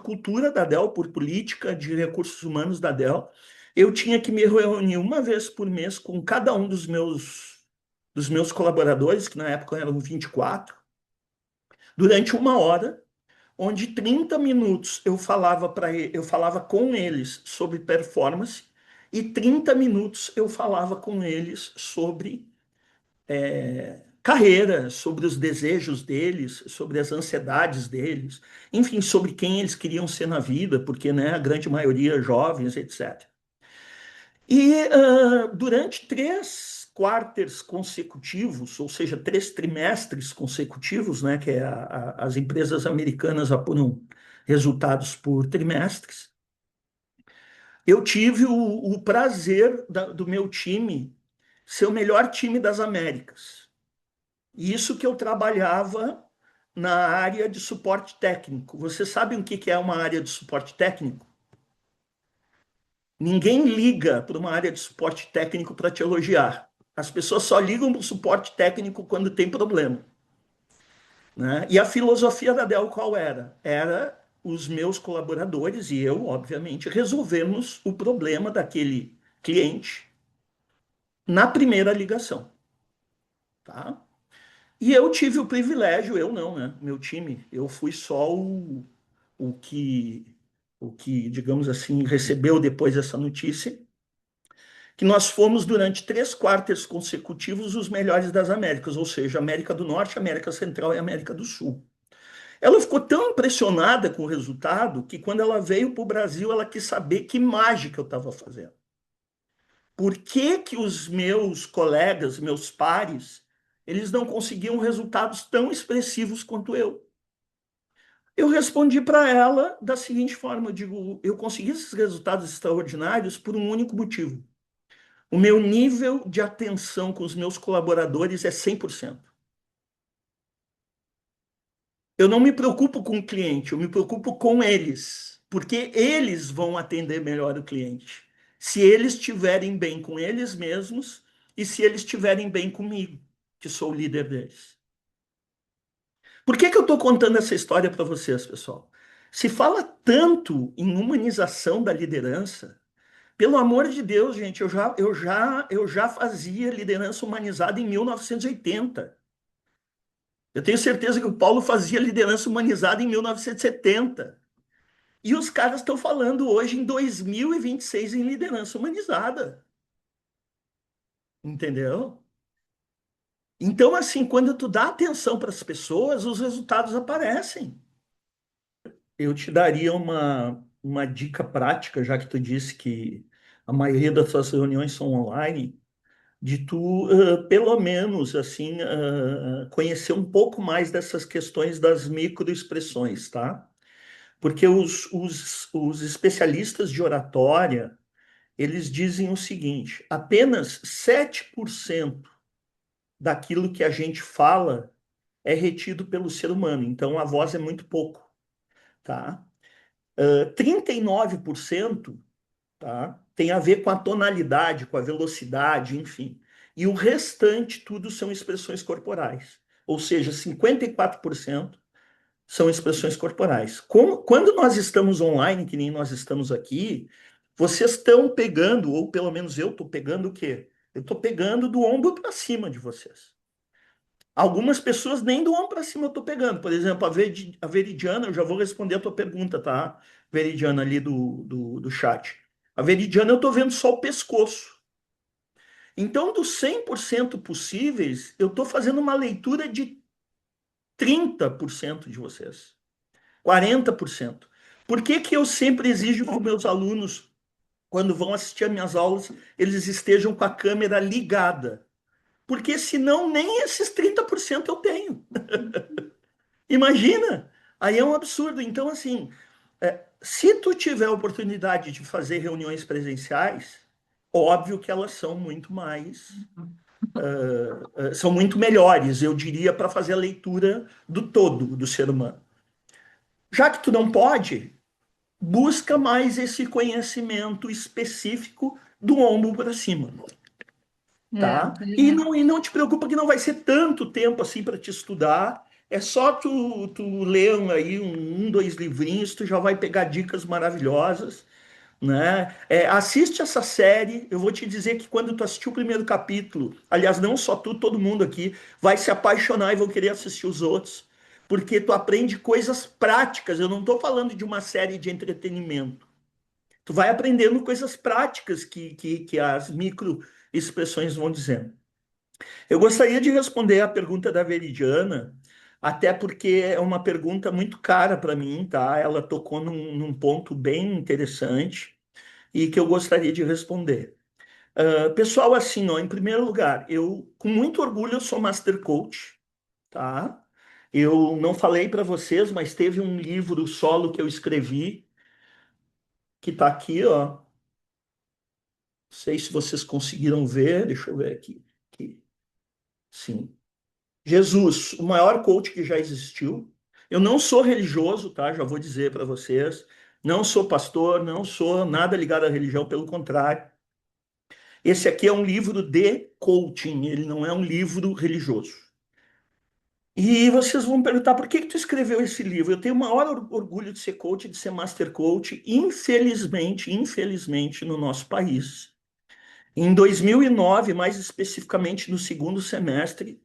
cultura da Dell, por política de recursos humanos da Dell, eu tinha que me reunir uma vez por mês com cada um dos meus colaboradores, que na época eram 24, durante 1 hora, onde 30 minutos eu falava com eles sobre performance e 30 minutos eu falava com eles sobre carreira, sobre os desejos deles, sobre as ansiedades deles, enfim, sobre quem eles queriam ser na vida, porque, né, a grande maioria jovens, etc. E durante quarters consecutivos, ou seja, 3 trimestres consecutivos, né, que as empresas americanas apuram resultados por trimestres, eu tive o prazer do meu time ser o melhor time das Américas. E isso que eu trabalhava na área de suporte técnico. Você sabe o que é uma área de suporte técnico? Ninguém liga para uma área de suporte técnico para te elogiar. As pessoas só ligam para o suporte técnico quando tem problema, né? E a filosofia da Dell qual era? Era os meus colaboradores e eu, obviamente, resolvemos o problema daquele cliente na primeira ligação, tá? E eu tive o privilégio, eu não, né? Meu time, eu fui só o que, o que, digamos assim, recebeu depois essa notícia, que nós fomos durante 3 quartos consecutivos os melhores das Américas, ou seja, América do Norte, América Central e América do Sul. Ela ficou tão impressionada com o resultado que quando ela veio para o Brasil, ela quis saber que mágica eu estava fazendo. Por que que os meus colegas, meus pares, eles não conseguiam resultados tão expressivos quanto eu? Eu respondi para ela da seguinte forma, eu digo, eu consegui esses resultados extraordinários por um único motivo. O meu nível de atenção com os meus colaboradores é 100%. Eu não me preocupo com o cliente, eu me preocupo com eles, porque eles vão atender melhor o cliente. Se eles estiverem bem com eles mesmos e se eles estiverem bem comigo, que sou o líder deles. Por que que eu estou contando essa história para vocês, pessoal? Se fala tanto em humanização da liderança, pelo amor de Deus, gente, eu já fazia liderança humanizada em 1980. Eu tenho certeza que o Paulo fazia liderança humanizada em 1970. E os caras estão falando hoje em 2026 em liderança humanizada. Entendeu? Então, assim, quando tu dá atenção para as pessoas, os resultados aparecem. Eu te daria uma dica prática, já que tu disse que a maioria das suas reuniões são online, de tu, pelo menos, assim, conhecer um pouco mais dessas questões das microexpressões, tá? Porque os especialistas de oratória, eles dizem o seguinte, apenas 7% daquilo que a gente fala é retido pelo ser humano, então a voz é muito pouco, tá? 39%, tá? Tem a ver com a tonalidade, com a velocidade, enfim. E o restante, tudo são expressões corporais. Ou seja, 54% são expressões corporais. Quando nós estamos online, que nem nós estamos aqui, vocês estão pegando, ou pelo menos eu estou pegando o quê? Eu estou pegando do ombro para cima de vocês. Algumas pessoas nem do ombro para cima eu estou pegando. Por exemplo, a Veridiana, eu já vou responder a tua pergunta, tá? Veridiana ali do chat. A Veridiana eu estou vendo só o pescoço. Então, dos 100% possíveis, eu estou fazendo uma leitura de 30% de vocês. 40%. Por que que eu sempre exijo que os meus alunos, quando vão assistir às minhas aulas, eles estejam com a câmera ligada? Porque senão nem esses 30% eu tenho. Imagina! Aí é um absurdo. Então, assim, se tu tiver a oportunidade de fazer reuniões presenciais, óbvio que elas são muito mais, são muito melhores, eu diria, para fazer a leitura do todo do ser humano. Já que tu não pode, busca mais esse conhecimento específico do ombro para cima, tá? E não te preocupa que não vai ser tanto tempo assim para te estudar. É só tu ler aí dois livrinhos, tu já vai pegar dicas maravilhosas, né? Assiste essa série. Eu vou te dizer que quando tu assistir o primeiro capítulo, aliás, não só tu, todo mundo aqui vai se apaixonar e vão querer assistir os outros, porque tu aprende coisas práticas. Eu não estou falando de uma série de entretenimento. Tu vai aprendendo coisas práticas que as microexpressões vão dizendo. Eu gostaria de responder a pergunta da Veridiana, até porque é uma pergunta muito cara para mim, tá? Ela tocou num ponto bem interessante e que eu gostaria de responder. Pessoal, assim, ó, em primeiro lugar, eu, com muito orgulho, eu sou Master Coach, tá? Eu não falei para vocês, mas teve um livro solo que eu escrevi, que está aqui, ó. Não sei se vocês conseguiram ver, deixa eu ver aqui. Aqui. Sim. Jesus, o maior coach que já existiu. Eu não sou religioso, tá? Já vou dizer para vocês. Não sou pastor, não sou nada ligado à religião, pelo contrário. Esse aqui é um livro de coaching, ele não é um livro religioso. E vocês vão me perguntar por que tu escreveu esse livro? Eu tenho o maior orgulho de ser coach, de ser master coach. Infelizmente, no nosso país, em 2009, mais especificamente no segundo semestre,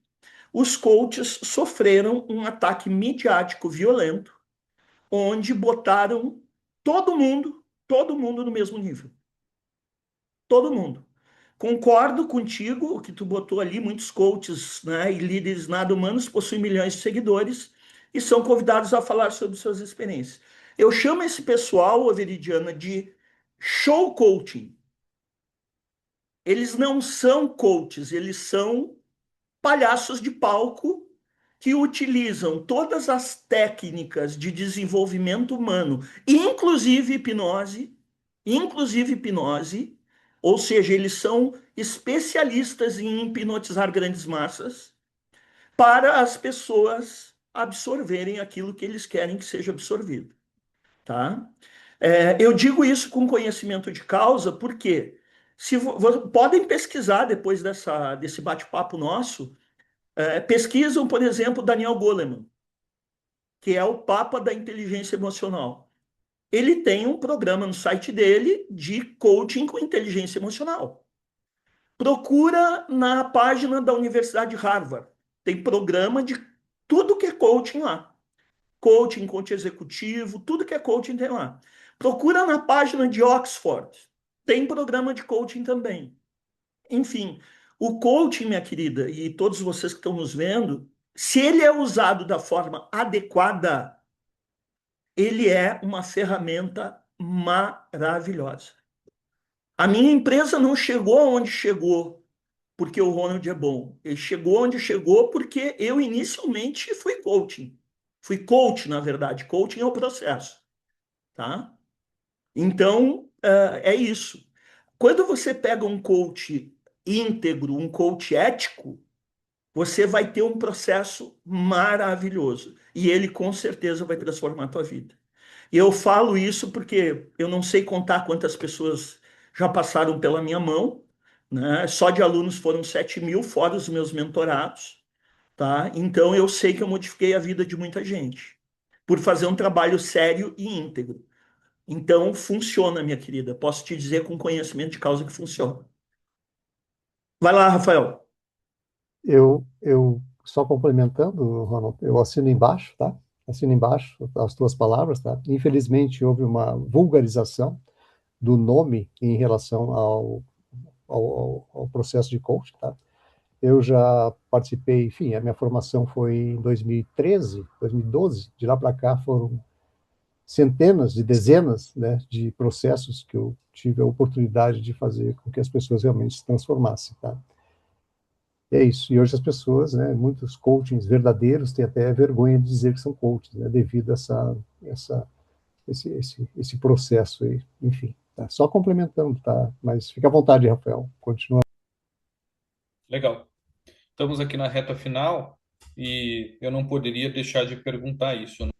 os coaches sofreram um ataque midiático violento, onde botaram todo mundo no mesmo nível. Todo mundo. Concordo contigo, o que tu botou ali, muitos coaches, né, e líderes nada humanos possuem milhões de seguidores e são convidados a falar sobre suas experiências. Eu chamo esse pessoal, Veridiana, de show coaching. Eles não são coaches, eles são palhaços de palco que utilizam todas as técnicas de desenvolvimento humano, inclusive hipnose, ou seja, eles são especialistas em hipnotizar grandes massas para as pessoas absorverem aquilo que eles querem que seja absorvido, tá? Eu digo isso com conhecimento de causa, porque podem pesquisar depois desse bate-papo nosso, pesquisam, por exemplo, Daniel Goleman, que é o papa da inteligência emocional. Ele tem um programa no site dele de coaching com inteligência emocional. Procura na página da Universidade de Harvard. Tem programa de tudo que é coaching lá. Coaching executivo, tudo que é coaching tem lá. Procura na página de Oxford. Tem programa de coaching também. Enfim, o coaching, minha querida, e todos vocês que estão nos vendo, se ele é usado da forma adequada, ele é uma ferramenta maravilhosa. A minha empresa não chegou onde chegou porque o Ronald é bom. Ele chegou onde chegou porque eu inicialmente fui coaching. Fui coach, na verdade. Coaching é o processo, tá? Então, é isso. Quando você pega um coach íntegro, um coach ético, você vai ter um processo maravilhoso. E ele, com certeza, vai transformar a tua vida. E eu falo isso porque eu não sei contar quantas pessoas já passaram pela minha mão, né? Só de alunos foram 7.000, fora os meus mentorados, tá? Então eu sei que eu modifiquei a vida de muita gente por fazer um trabalho sério e íntegro. Então funciona, minha querida. Posso te dizer com conhecimento de causa que funciona. Vai lá, Rafael. Eu só complementando, Ronald, eu assino embaixo, tá? Assino embaixo as tuas palavras, tá? Infelizmente houve uma vulgarização do nome em relação ao processo de coaching, tá? Eu já participei, enfim, a minha formação foi em 2013, 2012, de lá para cá foram centenas de dezenas, né, de processos que eu tive a oportunidade de fazer com que as pessoas realmente se transformassem, tá? É isso. E hoje as pessoas, né, muitos coachings verdadeiros têm até vergonha de dizer que são coachings, né, devido a esse processo aí. Enfim, tá? Só complementando, tá? Mas fica à vontade, Rafael. Continua. Legal. Estamos aqui na reta final e eu não poderia deixar de perguntar isso, né?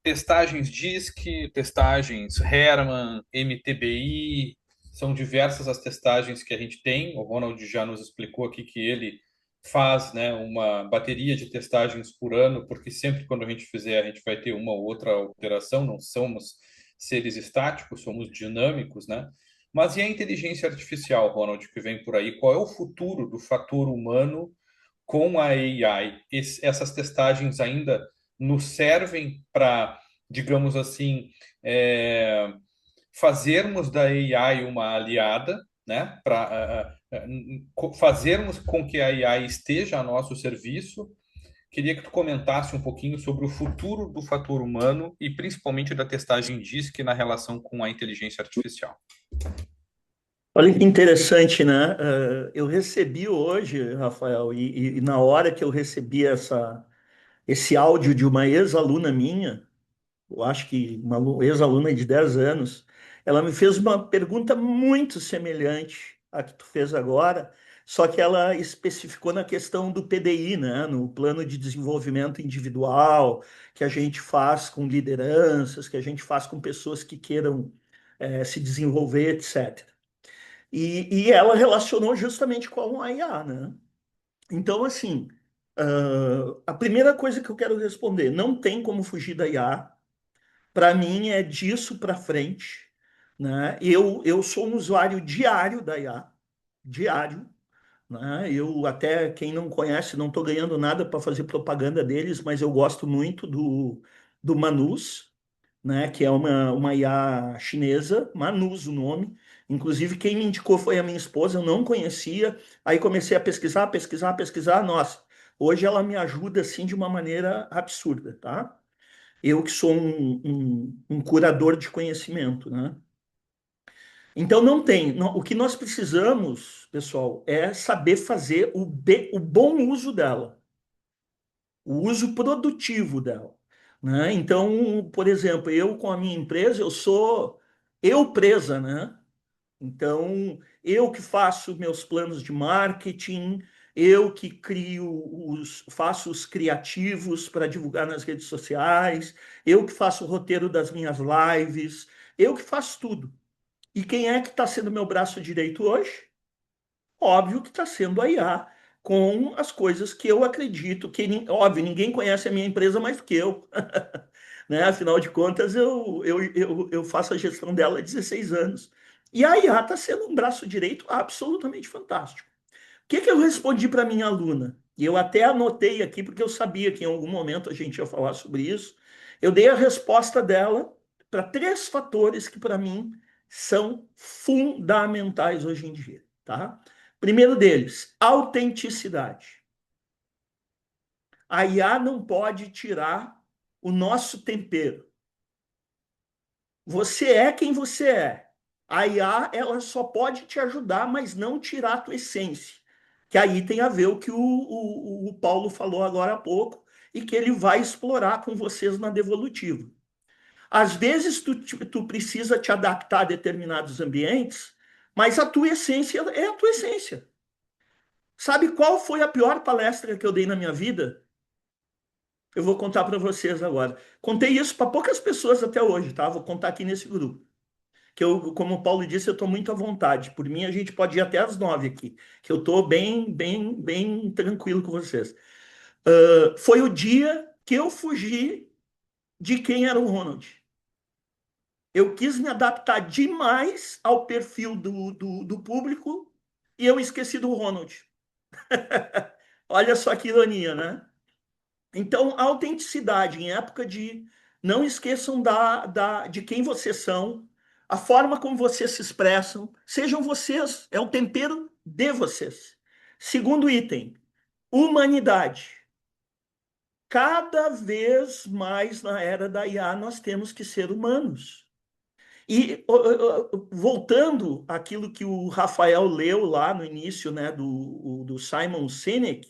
Testagens DISC, testagens Herman, MTBI, são diversas as testagens que a gente tem. O Ronald já nos explicou aqui que ele faz, né, uma bateria de testagens por ano, porque sempre quando a gente fizer, a gente vai ter uma ou outra alteração, não somos seres estáticos, somos dinâmicos, né? Mas e a inteligência artificial, Ronald, que vem por aí? Qual é o futuro do fator humano com a AI? Essas testagens ainda nos servem para, digamos assim, fazermos da AI uma aliada, né? Para fazermos com que a AI esteja a nosso serviço. Queria que tu comentasse um pouquinho sobre o futuro do fator humano e principalmente da testagem DISC na relação com a inteligência artificial. Olha que interessante, né? Eu recebi hoje, Rafael, e na hora que eu recebi esse áudio de uma ex-aluna minha, eu acho que uma ex-aluna de 10 anos, ela me fez uma pergunta muito semelhante à que tu fez agora, só que ela especificou na questão do PDI, né? No plano de desenvolvimento individual, que a gente faz com lideranças, que a gente faz com pessoas que queiram, se desenvolver, etc. E ela relacionou justamente com a IA, né? Então, assim, a primeira coisa que eu quero responder, não tem como fugir da IA. Para mim é disso para frente, né? Eu sou um usuário diário da IA, diário, né? Eu até, quem não conhece, não estou ganhando nada para fazer propaganda deles, mas eu gosto muito do Manus, né, que é uma IA chinesa, Manus o nome. Inclusive, quem me indicou foi a minha esposa, eu não conhecia. Aí comecei a pesquisar, pesquisar, pesquisar. Nossa, hoje ela me ajuda assim de uma maneira absurda, tá? Eu que sou um curador de conhecimento, né? Então não tem. O que nós precisamos, pessoal, é saber fazer o bom uso dela, o uso produtivo dela, né? Então, por exemplo, eu com a minha empresa, eu sou eu presa, né? Então, eu que faço meus planos de marketing, eu que faço os criativos para divulgar nas redes sociais, eu que faço o roteiro das minhas lives, eu que faço tudo. E quem é que está sendo meu braço direito hoje? Óbvio que está sendo a IA, com as coisas que eu acredito que, óbvio, ninguém conhece a minha empresa mais do que eu. Né? Afinal de contas, eu faço a gestão dela há 16 anos. E a IA está sendo um braço direito absolutamente fantástico. O que eu respondi para minha aluna? E eu até anotei aqui, porque eu sabia que em algum momento a gente ia falar sobre isso. Eu dei a resposta dela para três fatores que, para mim, são fundamentais hoje em dia. Tá? Primeiro deles, autenticidade. A IA não pode tirar o nosso tempero. Você é quem você é. A IA, ela só pode te ajudar, mas não tirar a tua essência. Que aí tem a ver o que o Paulo falou agora há pouco e que ele vai explorar com vocês na devolutiva. Às vezes tu precisa te adaptar a determinados ambientes, mas a tua essência é a tua essência. Sabe qual foi a pior palestra que eu dei na minha vida? Eu vou contar para vocês agora. Contei isso para poucas pessoas até hoje, tá? Vou contar aqui nesse grupo. Que eu, como o Paulo disse, eu estou muito à vontade. Por mim, a gente pode ir até às 9 aqui, que eu estou bem, bem, bem tranquilo com vocês. Foi o dia que eu fugi de quem era o Ronald. Eu quis me adaptar demais ao perfil do público e eu esqueci do Ronald. Olha só que ironia, né? Então, a autenticidade em época de não esqueçam de quem vocês são, a forma como vocês se expressam, sejam vocês, é o tempero de vocês. Segundo item, humanidade. Cada vez mais na era da IA nós temos que ser humanos. E voltando àquilo que o Rafael leu lá no início, né, do Simon Sinek,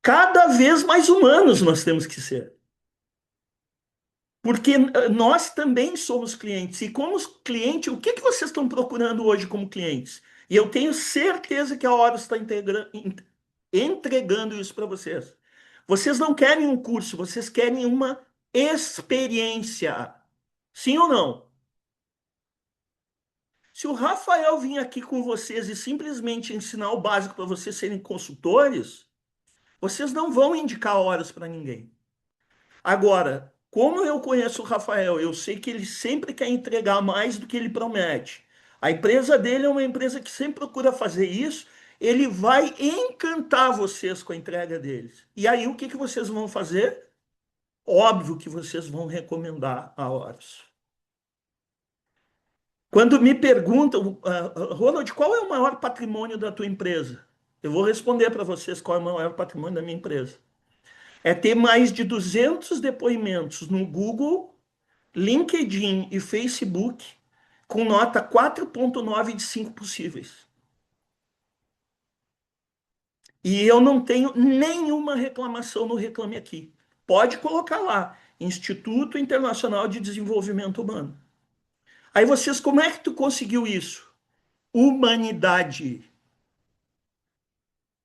cada vez mais humanos nós temos que ser. Porque nós também somos clientes. E como cliente, o que vocês estão procurando hoje como clientes? E eu tenho certeza que a Horus está entregando isso para vocês. Vocês não querem um curso, vocês querem uma experiência. Sim ou não? Se o Rafael vir aqui com vocês e simplesmente ensinar o básico para vocês serem consultores, vocês não vão indicar horas para ninguém. Agora, como eu conheço o Rafael, eu sei que ele sempre quer entregar mais do que ele promete. A empresa dele é uma empresa que sempre procura fazer isso. Ele vai encantar vocês com a entrega deles. E aí, o que vocês vão fazer? Óbvio que vocês vão recomendar a Horus. Quando me perguntam, Ronald, qual é o maior patrimônio da tua empresa? Eu vou responder para vocês qual é o maior patrimônio da minha empresa. É ter mais de 200 depoimentos no Google, LinkedIn e Facebook com nota 4,9 de 5 possíveis. E eu não tenho nenhuma reclamação no Reclame Aqui. Pode colocar lá, Instituto Internacional de Desenvolvimento Humano. Aí vocês, como é que tu conseguiu isso? Humanidade.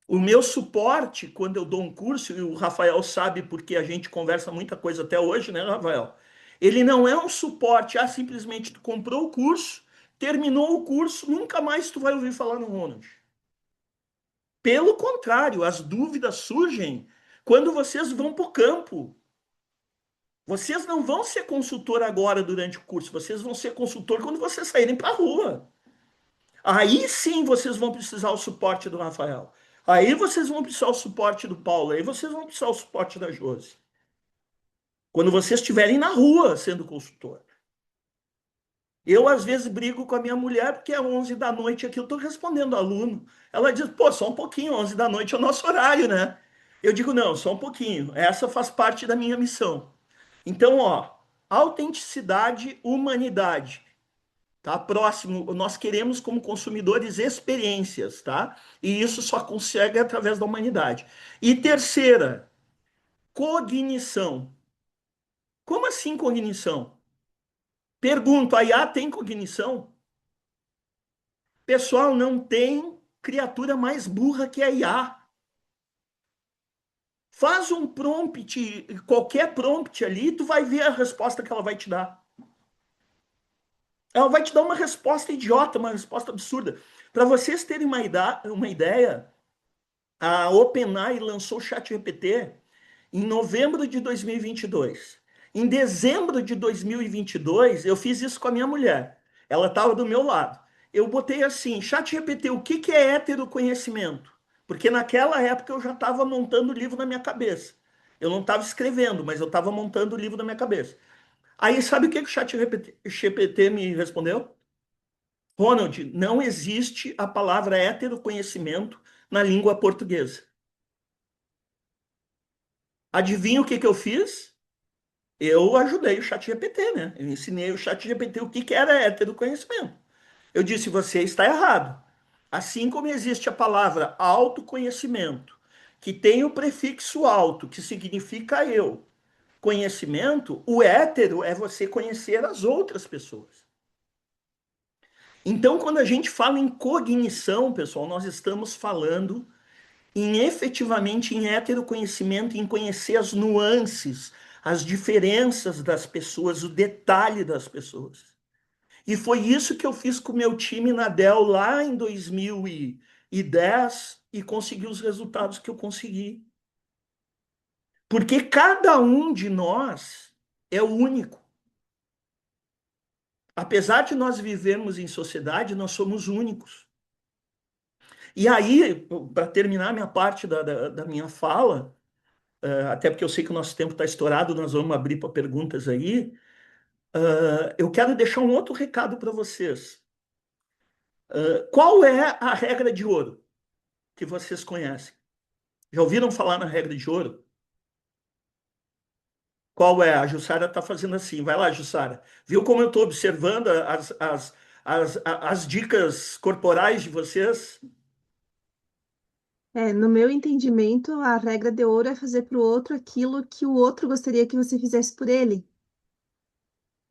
O meu suporte, quando eu dou um curso, e o Rafael sabe porque a gente conversa muita coisa até hoje, né, Rafael? Ele não é um suporte, simplesmente tu comprou o curso, terminou o curso, nunca mais tu vai ouvir falar no Ronald. Pelo contrário, as dúvidas surgem quando vocês vão para o campo. Vocês não vão ser consultor agora durante o curso, vocês vão ser consultor quando vocês saírem para a rua. Aí sim vocês vão precisar o suporte do Rafael. Aí vocês vão precisar o suporte do Paulo. Aí vocês vão precisar o suporte da Josi. Quando vocês estiverem na rua sendo consultor. Eu, às vezes, brigo com a minha mulher porque é 11 da noite aqui, eu estou respondendo aluno. Ela diz, pô, só um pouquinho, 11 da noite é o nosso horário, né? Eu digo, não, só um pouquinho. Essa faz parte da minha missão. Então, ó, autenticidade, humanidade. Tá? Próximo, nós queremos como consumidores experiências, tá? E isso só consegue através da humanidade. E terceira, cognição. Como assim cognição? Pergunto, a IA tem cognição? Pessoal, não tem criatura mais burra que a IA. Faz um prompt, qualquer prompt ali, tu vai ver a resposta que ela vai te dar. Ela vai te dar uma resposta idiota, uma resposta absurda. Para vocês terem uma ideia, a OpenAI lançou o ChatGPT em novembro de 2022. Em dezembro de 2022, eu fiz isso com a minha mulher. Ela estava do meu lado. Eu botei assim, ChatGPT, o que é heteroconhecimento? Porque naquela época eu já estava montando o livro na minha cabeça. Eu não estava escrevendo, mas eu estava montando o livro na minha cabeça. Aí sabe o que o ChatGPT me respondeu? Ronald, não existe a palavra heteroconhecimento na língua portuguesa. Adivinha o que eu fiz? Eu ajudei o ChatGPT, né? Eu ensinei o ChatGPT o que era heteroconhecimento. Eu disse, você está errado. Assim como existe a palavra autoconhecimento, que tem o prefixo auto, que significa eu. Conhecimento, o hétero é você conhecer as outras pessoas. Então, quando a gente fala em cognição, pessoal, nós estamos falando efetivamente em heteroconhecimento, em conhecer as nuances, as diferenças das pessoas, o detalhe das pessoas. E foi isso que eu fiz com o meu time na Dell lá em 2010 e consegui os resultados que eu consegui. Porque cada um de nós é único. Apesar de nós vivermos em sociedade, nós somos únicos. E aí, para terminar minha parte da minha fala, até porque eu sei que o nosso tempo está estourado, nós vamos abrir para perguntas aí, eu quero deixar um outro recado para vocês. Qual é a regra de ouro que vocês conhecem? Já ouviram falar na regra de ouro? Qual é? A Jussara está fazendo assim. Vai lá, Jussara. Viu como eu estou observando as dicas corporais de vocês? No meu entendimento, a regra de ouro é fazer para o outro aquilo que o outro gostaria que você fizesse por ele.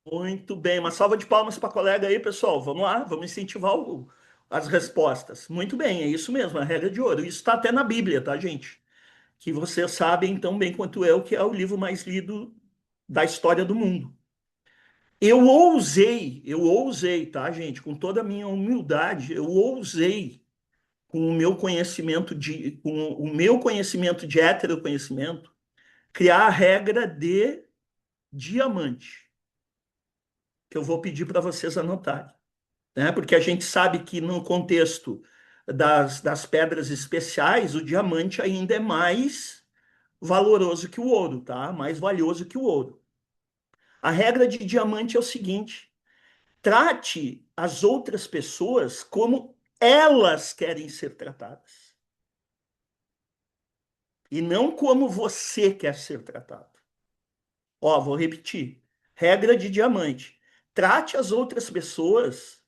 Muito bem. Uma salva de palmas para a colega aí, pessoal. Vamos lá, vamos incentivar as respostas. Muito bem, é isso mesmo, a regra de ouro. Isso está até na Bíblia, tá, gente? Que vocês sabem tão bem quanto eu que é o livro mais lido da história do mundo. Eu ousei, tá, gente? Com toda a minha humildade, eu ousei com o meu conhecimento de heteroconhecimento, criar a regra de diamante, que eu vou pedir para vocês anotarem, né? Porque a gente sabe que no contexto das pedras especiais, o diamante ainda é mais valoroso que o ouro, tá? Mais valioso que o ouro. A regra de diamante é o seguinte: trate as outras pessoas como elas querem ser tratadas. E não como você quer ser tratado. Ó, vou repetir. Regra de diamante. Trate as outras pessoas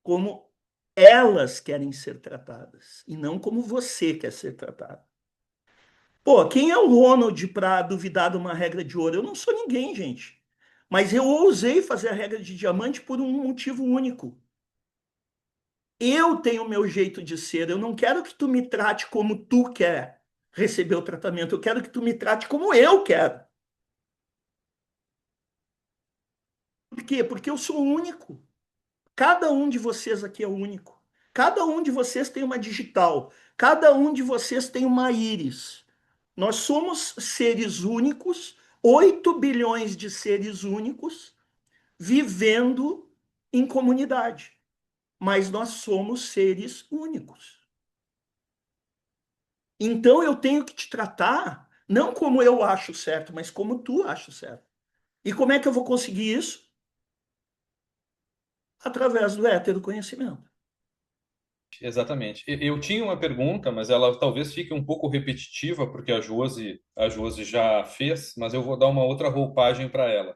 como elas querem ser tratadas e não como você quer ser tratado. Pô, quem é o Ronald para duvidar de uma regra de ouro? Eu não sou ninguém, gente. Mas eu ousei fazer a regra de diamante por um motivo único. Eu tenho o meu jeito de ser. Eu não quero que tu me trate como tu quer receber o tratamento. Eu quero que tu me trate como eu quero. Por quê? Porque eu sou único. Cada um de vocês aqui é único. Cada um de vocês tem uma digital. Cada um de vocês tem uma íris. Nós somos seres únicos, 8 bilhões de seres únicos, vivendo em comunidade. Mas nós somos seres únicos. Então eu tenho que te tratar não como eu acho certo, mas como tu acha certo. E como é que eu vou conseguir isso? Através do heteroconhecimento. Exatamente. Eu tinha uma pergunta, mas ela talvez fique um pouco repetitiva, porque a Josi já fez, mas eu vou dar uma outra roupagem para ela.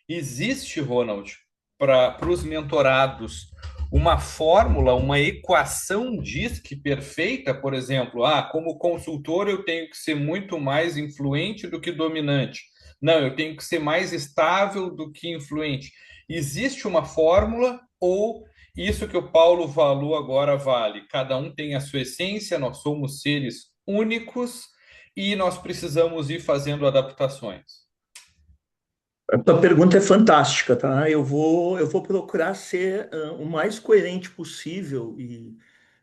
Existe, Ronald, para os mentorados, uma fórmula, uma equação DISC perfeita, por exemplo, como consultor eu tenho que ser muito mais influente do que dominante. Não, eu tenho que ser mais estável do que influente. Existe uma fórmula ou isso que o Paulo falou agora vale? Cada um tem a sua essência, nós somos seres únicos e nós precisamos ir fazendo adaptações. A tua pergunta é fantástica, tá? Eu vou procurar ser o mais coerente possível e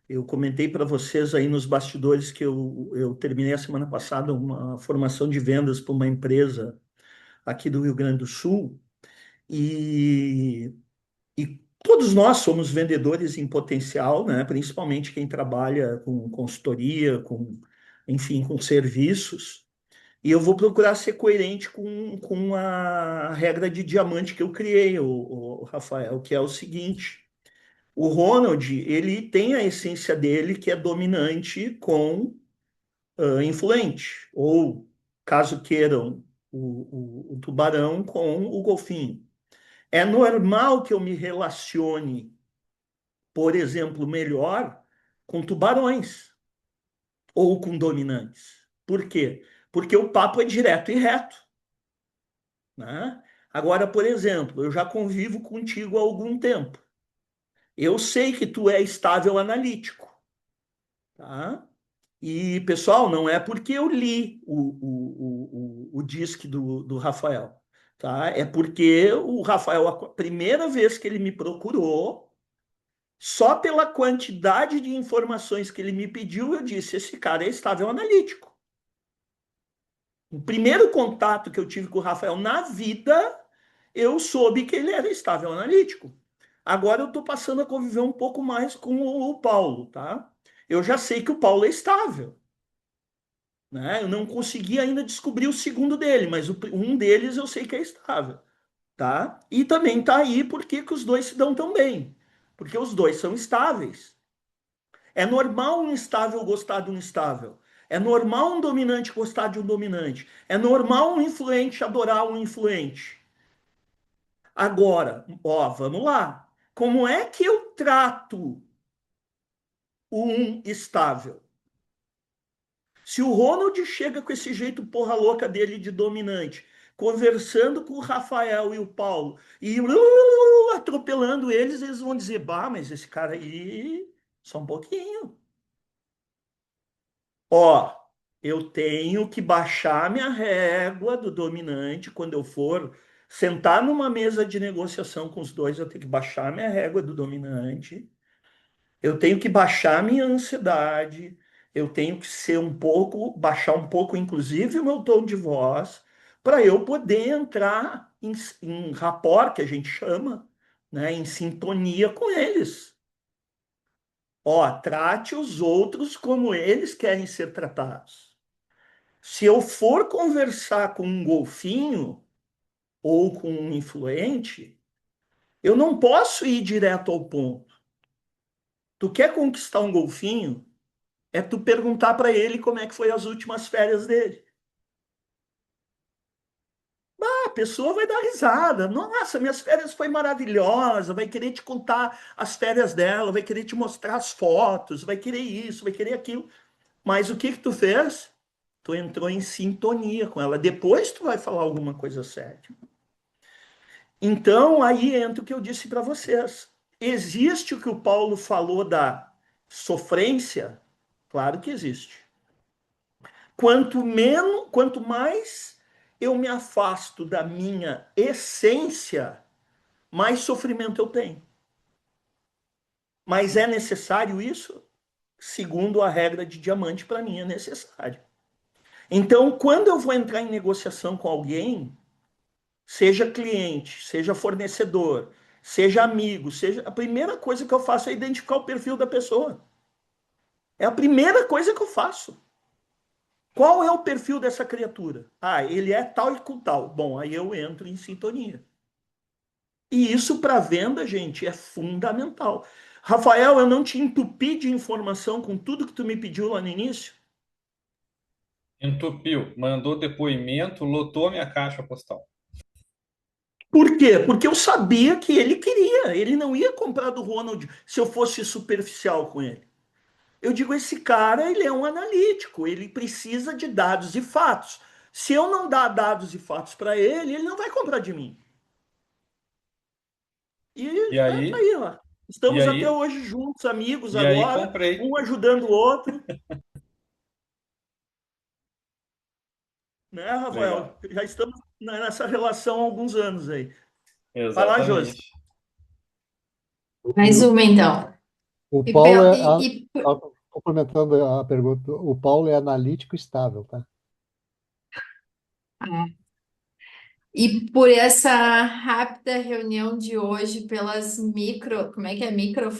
eu comentei para vocês aí nos bastidores que eu terminei a semana passada uma formação de vendas para uma empresa aqui do Rio Grande do Sul e, e todos nós somos vendedores em potencial, né? Principalmente quem trabalha com consultoria, enfim, com serviços. E eu vou procurar ser coerente com a regra de diamante que eu criei, o Rafael, que é o seguinte: o Ronald, ele tem a essência dele que é dominante com influente, ou, caso queiram, o tubarão com o golfinho. É normal que eu me relacione, por exemplo, melhor com tubarões ou com dominantes. Por quê? Porque o papo é direto e reto, né? Agora, por exemplo, eu já convivo contigo há algum tempo. Eu sei que tu é estável analítico, tá? E, pessoal, não é porque eu li o disque do Rafael, tá? É porque o Rafael, a primeira vez que ele me procurou, só pela quantidade de informações que ele me pediu, eu disse: esse cara é estável analítico. O primeiro contato que eu tive com o Rafael na vida, eu soube que ele era estável analítico. Agora eu estou passando a conviver um pouco mais com o Paulo, tá? Eu já sei que o Paulo é estável, né? Eu não consegui ainda descobrir o segundo dele, mas um deles eu sei que é estável, tá? E também tá aí porque que os dois se dão tão bem, porque os dois são estáveis. É normal um estável gostar de um estável. É normal um dominante gostar de um dominante. É normal um influente adorar um influente. Agora, ó, vamos lá. Como é que eu trato um estável? Se o Ronald chega com esse jeito porra louca dele de dominante, conversando com o Rafael e o Paulo, e atropelando eles, eles vão dizer: bah, mas esse cara aí, só um pouquinho. Ó, eu tenho que baixar minha régua do dominante quando eu for sentar numa mesa de negociação com os dois, eu tenho que baixar minha régua do dominante. Eu tenho que baixar minha ansiedade, eu tenho que ser um pouco, baixar um pouco, inclusive, o meu tom de voz, para eu poder entrar em rapport, que a gente chama, né, em sintonia com eles. Ó, trate os outros como eles querem ser tratados. Se eu for conversar com um golfinho ou com um influente, eu não posso ir direto ao ponto. Tu quer conquistar um golfinho? É tu perguntar para ele como é que foi as últimas férias dele. Ah, pessoa vai dar risada. Nossa, minhas férias foi maravilhosa. Vai querer te contar as férias dela, vai querer te mostrar as fotos, vai querer isso, vai querer aquilo. Mas o que que tu fez? Tu entrou em sintonia com ela. Depois tu vai falar alguma coisa séria. Então, aí entra o que eu disse para vocês. Existe o que o Paulo falou da sofrência? Claro que existe. Quanto mais eu me afasto da minha essência, mais sofrimento eu tenho. Mas é necessário isso? Segundo a regra de diamante, para mim é necessário. Então, quando eu vou entrar em negociação com alguém, seja cliente, seja fornecedor, seja amigo, seja a primeira coisa que eu faço é identificar o perfil da pessoa. É a primeira coisa que eu faço. Qual é o perfil dessa criatura? Ah, ele é tal e com tal. Bom, aí eu entro em sintonia. E isso para venda, gente, é fundamental. Rafael, eu não te entupi de informação com tudo que tu me pediu lá no início? Entupiu, mandou depoimento, lotou a minha caixa postal. Por quê? Porque eu sabia que ele queria. Ele não ia comprar do Ronald se eu fosse superficial com ele. Eu digo, esse cara, ele é um analítico, ele precisa de dados e fatos. Se eu não dar dados e fatos para ele, ele não vai comprar de mim. E E tá aí, aí, ó. e Estamos até aí, hoje juntos, amigos e aí agora, comprei. um ajudando o outro, né, Rafael? Legal. Já estamos nessa relação há alguns anos aí. Vai lá, Josi. Exatamente. Mais uma, então. O E, Paulo pel- é, e, e- complementando a pergunta, o Paulo é analítico estável, tá? ah, e por essa rápida reunião de hoje, pelas micro, como é que é? Micro,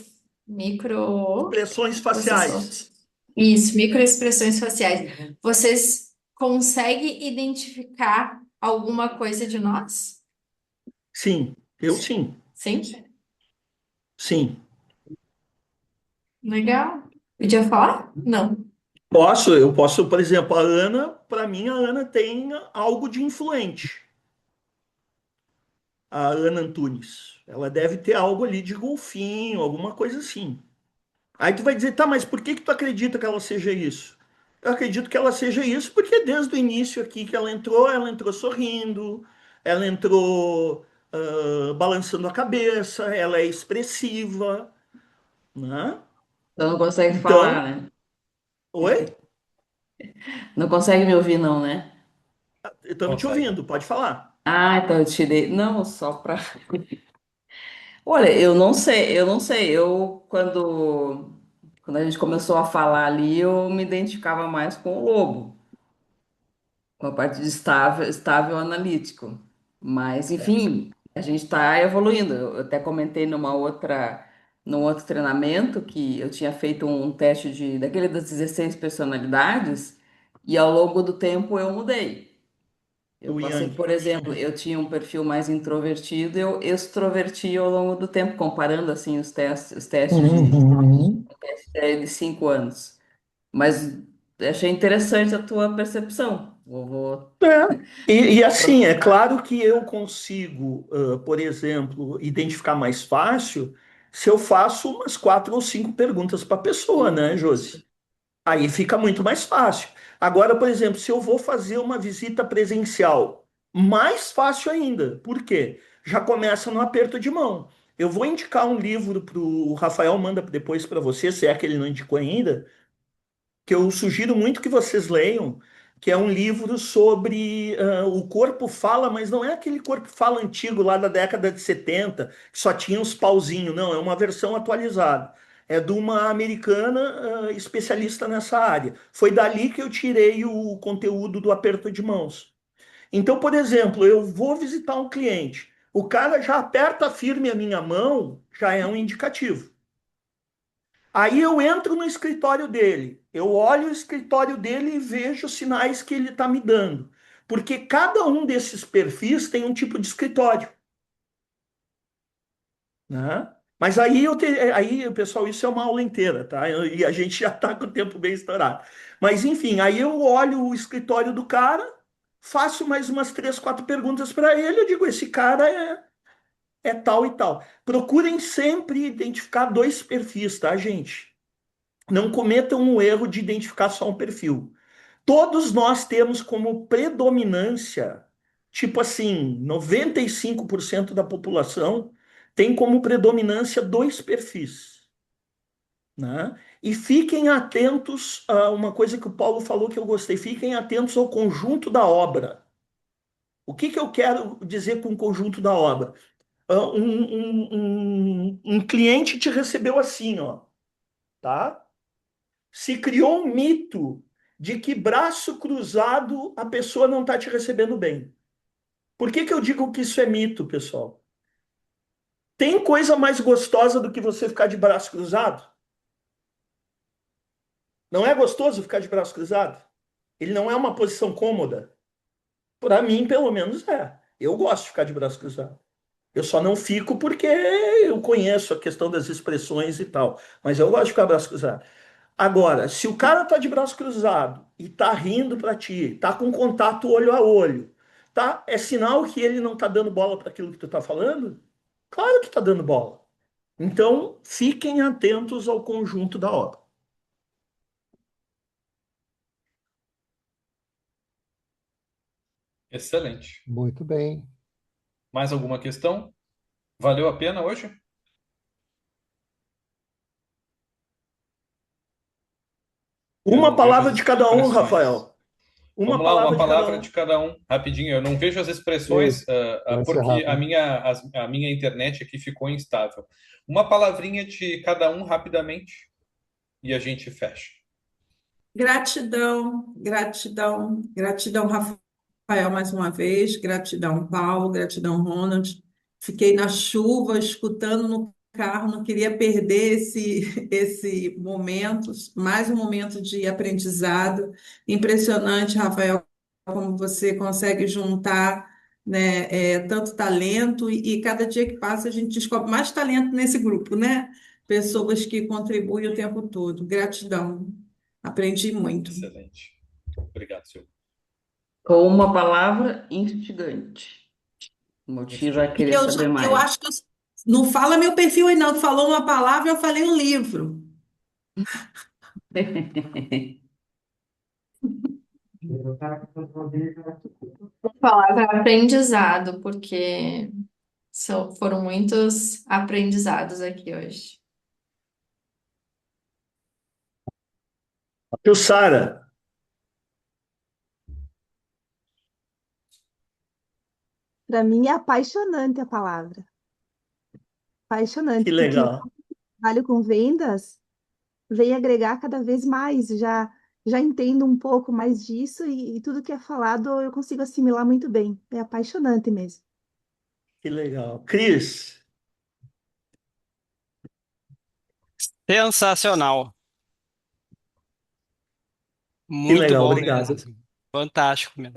Expressões vocês faciais. isso, microexpressões faciais. Vocês conseguem identificar alguma coisa de nós? Sim, eu sim. Sim? Sim. Legal. Podia falar? Não. Eu posso, por exemplo, a Ana, para mim, a Ana tem algo de influente. A Ana Antunes. Ela deve ter algo ali de golfinho, alguma coisa assim. Aí tu vai dizer, tá, mas por que que tu acredita que ela seja isso? Eu acredito que ela seja isso porque desde o início aqui que ela entrou sorrindo, ela entrou balançando a cabeça, ela é expressiva, né? Então não consegue Então, falar, né? oi? Não consegue me ouvir, não, né? Estamos te Consegue. ouvindo, pode falar. Ah, então eu tirei. Não, só pra. Olha, eu não sei. Quando a gente começou a falar ali, eu me identificava mais com o lobo, com a parte de estável analítico. Mas, enfim, a gente está evoluindo. Eu até comentei num outro treinamento que eu tinha feito um teste daquele das 16 personalidades, e ao longo do tempo eu mudei. Eu O passei, Yang. por exemplo, eu tinha um perfil mais introvertido, eu extroverti ao longo do tempo, comparando assim os testes Uhum. de 5 anos. Mas achei interessante a tua percepção. Vou É. E assim, é procurar. claro que eu consigo, por exemplo, identificar mais fácil se eu faço umas 4 ou 5 perguntas para a pessoa, né, Josi? Isso. Aí fica muito mais fácil. Agora, por exemplo, se eu vou fazer uma visita presencial, mais fácil ainda. Por quê? Já começa no aperto de mão. Eu vou indicar um livro para o Rafael, manda depois para você, se é que ele não indicou ainda, que eu sugiro muito que vocês leiam, que é um livro sobre o corpo fala, mas não é aquele corpo fala antigo lá da década de 70 que só tinha os pauzinhos, não, é uma versão atualizada. É de uma americana especialista nessa área. Foi dali que eu tirei o conteúdo do aperto de mãos. Então, por exemplo, eu vou visitar um cliente, o cara já aperta firme a minha mão, já é um indicativo. Aí eu entro no escritório dele, eu olho o escritório dele e vejo os sinais que ele está me dando. Porque cada um desses perfis tem um tipo de escritório, né? Mas aí, pessoal, isso é uma aula inteira, tá? E a gente já está com o tempo bem estourado. Mas, enfim, aí eu olho o escritório do cara, faço mais umas 3, 4 perguntas para ele, eu digo, esse cara é tal e tal. Procurem sempre identificar 2 perfis, tá, gente? Não cometam o erro de identificar só um perfil. Todos nós temos como predominância, tipo assim, 95% da população tem como predominância 2 perfis, né? E fiquem atentos a uma coisa que o Paulo falou que eu gostei, fiquem atentos ao conjunto da obra. O que que eu quero dizer com o conjunto da obra? Um cliente te recebeu assim, ó, tá? Se criou um mito de que braço cruzado a pessoa não está te recebendo bem. Por que que eu digo que isso é mito, pessoal? Tem coisa mais gostosa do que você ficar de braço cruzado? Não é gostoso ficar de braço cruzado? Ele não é uma posição cômoda? Para mim, pelo menos, é. Eu gosto de ficar de braço cruzado. Eu só não fico porque eu conheço a questão das expressões e tal. Mas eu gosto de ficar de braço cruzado. Agora, se o cara tá de braço cruzado e tá rindo para ti, tá com contato olho a olho, tá? É sinal que ele não tá dando bola para aquilo que tu tá falando? Claro que tá dando bola. Então, fiquem atentos ao conjunto da obra. Excelente. Muito bem. Mais alguma questão? Valeu a pena hoje? Eu Uma não vejo palavra as de cada um, expressões. Rafael. Uma Vamos lá, palavra uma de cada palavra um. de cada um, rapidinho. Eu não vejo as expressões, Isso, vai ser porque rápido. a minha internet aqui ficou instável. Uma palavrinha de cada um rapidamente e a gente fecha. Gratidão, gratidão, gratidão, Rafael, mais uma vez, gratidão, Paulo, gratidão, Ronald. Fiquei na chuva, escutando no carro, não queria perder esse momento, mais um momento de aprendizado. Impressionante, Rafael, como você consegue juntar, né, tanto talento, e cada dia que passa a gente descobre mais talento nesse grupo, né? Pessoas que contribuem o tempo todo. Gratidão. Aprendi muito. Excelente. Obrigado, Silvio. Com uma palavra, instigante. O motivo vai querer Eu, saber eu mais. acho que não fala meu perfil aí, não. Tu falou uma palavra, eu falei um livro. Palavra aprendizado, porque foram muitos aprendizados aqui hoje. Sara, Para mim é apaixonante a palavra. Apaixonante, que porque legal. trabalho com vendas vem agregar cada vez mais. Já entendo um pouco mais disso e tudo que é falado eu consigo assimilar muito bem. É apaixonante mesmo. Que legal. Cris, Sensacional. que Muito legal, bom obrigado. mesmo. Fantástico mesmo.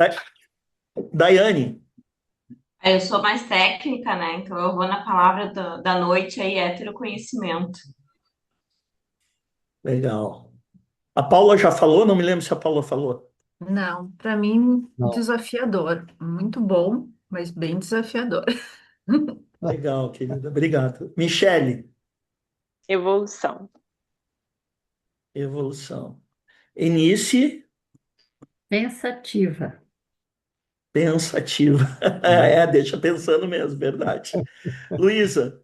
Daiane, Eu sou mais técnica, né? Então eu vou na palavra da noite aí, heteroconhecimento. legal. A Paula já falou? Não me lembro se a Paula falou. Não, para mim, Não. desafiador. Muito bom, mas bem desafiador. Legal, querida. Obrigado. Michele, Evolução. evolução. Enice, Pensativa. pensativa. É, deixa pensando mesmo, verdade. Luísa,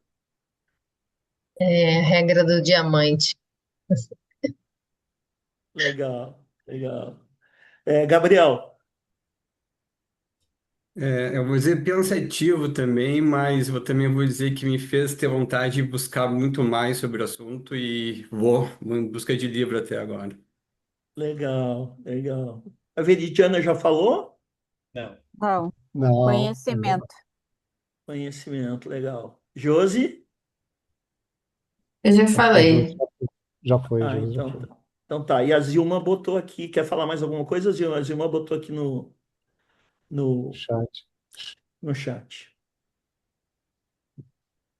Regra do diamante. legal, legal. Gabriel, Eu vou dizer pensativo também, mas eu também vou dizer que me fez ter vontade de buscar muito mais sobre o assunto e vou em busca de livro até agora. legal, legal. A Veridiana já falou? Não. Não, Não, conhecimento. Conhecimento, legal. Josi? Eu já a falei. Josi já foi, a Ah, Josi já então foi. tá. Então tá. E a Zilma botou aqui. Quer falar mais alguma coisa, Zilma? A Zilma botou aqui no, Chat. no chat.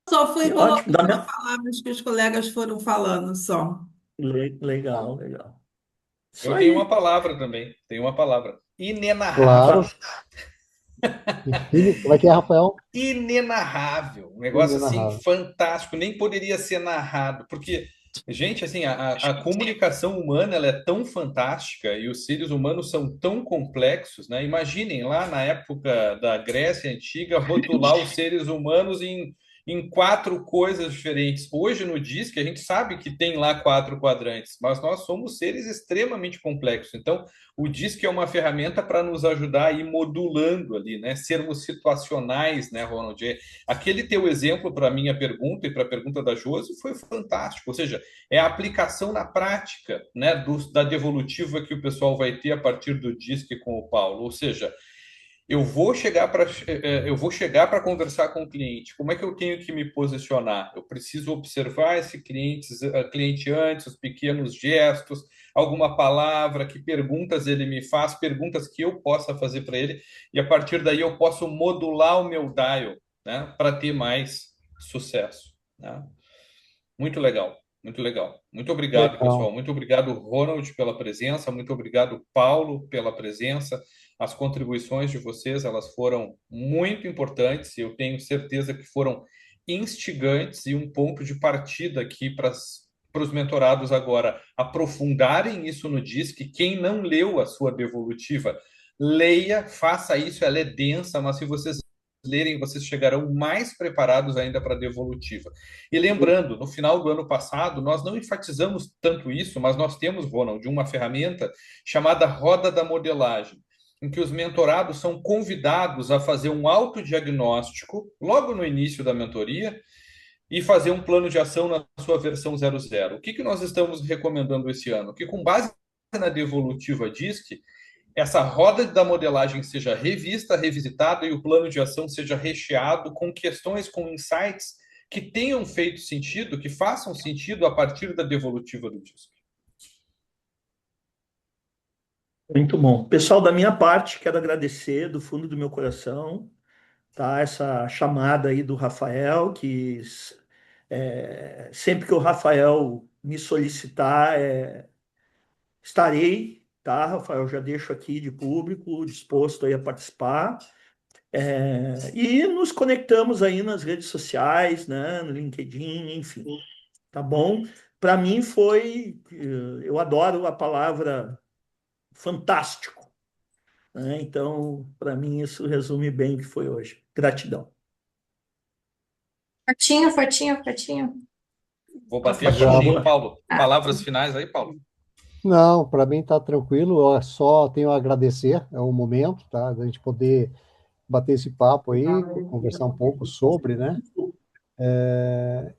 Só fui Ótimo. colocando as palavras que os colegas foram falando, só. Legal, legal. Isso Eu tenho uma aí. palavra também. Tenho uma palavra. Inenarrável. Claro. Como é que é, Rafael? Inenarrável. Um negócio assim Inenarrável. fantástico, nem poderia ser narrado, porque, gente, assim, a comunicação humana ela é tão fantástica e os seres humanos são tão complexos, né? Imaginem lá na época da Grécia Antiga rotular os seres humanos em quatro coisas diferentes. Hoje no Disque a gente sabe que tem lá quatro quadrantes, mas nós somos seres extremamente complexos. Então, o Disque é uma ferramenta para nos ajudar a ir modulando ali, né? Sermos situacionais, né, Ronald? Aquele teu exemplo para a minha pergunta e para a pergunta da Josi foi fantástico. Ou seja, é a aplicação na prática, né, da devolutiva que o pessoal vai ter a partir do Disque com o Paulo. Ou seja, eu vou chegar para conversar com o cliente. Como é que eu tenho que me posicionar? Eu preciso observar esse cliente antes, os pequenos gestos, alguma palavra, que perguntas ele me faz, perguntas que eu possa fazer para ele, e a partir daí eu posso modular o meu dial, né, para ter mais sucesso, né? Muito legal, muito legal. Muito obrigado, Legal. pessoal. Muito obrigado, Ronald, pela presença. Muito obrigado, Paulo, pela presença. As contribuições de vocês, elas foram muito importantes. Eu tenho certeza que foram instigantes e um ponto de partida aqui para os mentorados agora aprofundarem isso no Disque. Quem não leu a sua devolutiva, leia, faça isso. Ela é densa, mas se vocês lerem, vocês chegarão mais preparados ainda para a devolutiva. E lembrando, no final do ano passado, nós não enfatizamos tanto isso, mas nós temos, Ronald, uma ferramenta chamada Roda da Modelagem, em que os mentorados são convidados a fazer um autodiagnóstico logo no início da mentoria e fazer um plano de ação na sua versão 00. O que nós estamos recomendando esse ano? Que com base na devolutiva DISC, essa roda da modelagem seja revista, revisitada e o plano de ação seja recheado com questões, com insights que tenham feito sentido, que façam sentido a partir da devolutiva do disco. Muito bom. Pessoal, da minha parte, quero agradecer do fundo do meu coração, tá? Essa chamada aí do Rafael, que sempre que o Rafael me solicitar, estarei, tá, Rafael? Já deixo aqui de público, disposto aí a participar. E nos conectamos aí nas redes sociais, né, no LinkedIn, enfim, tá bom? Para mim eu adoro a palavra fantástico, né? Então, para mim isso resume bem o que foi hoje. Gratidão. Fortinho, fortinho, fortinho. Vou bater a Fatinho, palminha. boa. Paulo, palavras finais aí, Paulo? Não, para mim está tranquilo, eu só tenho a agradecer, é o momento, tá? Da gente poder bater esse papo aí, conversar um pouco sobre, né?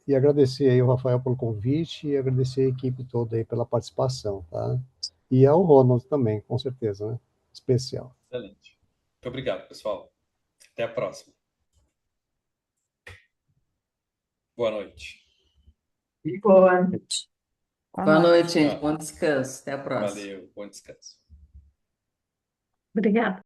E agradecer aí o Rafael pelo convite e agradecer a equipe toda aí pela participação, tá? E ao Ronald também, com certeza, né? Especial. Excelente. Muito obrigado, pessoal. Até a próxima. Boa noite. Boa noite. Boa noite, gente. Bom descanso. Até a próxima. Valeu, bom descanso. Obrigada.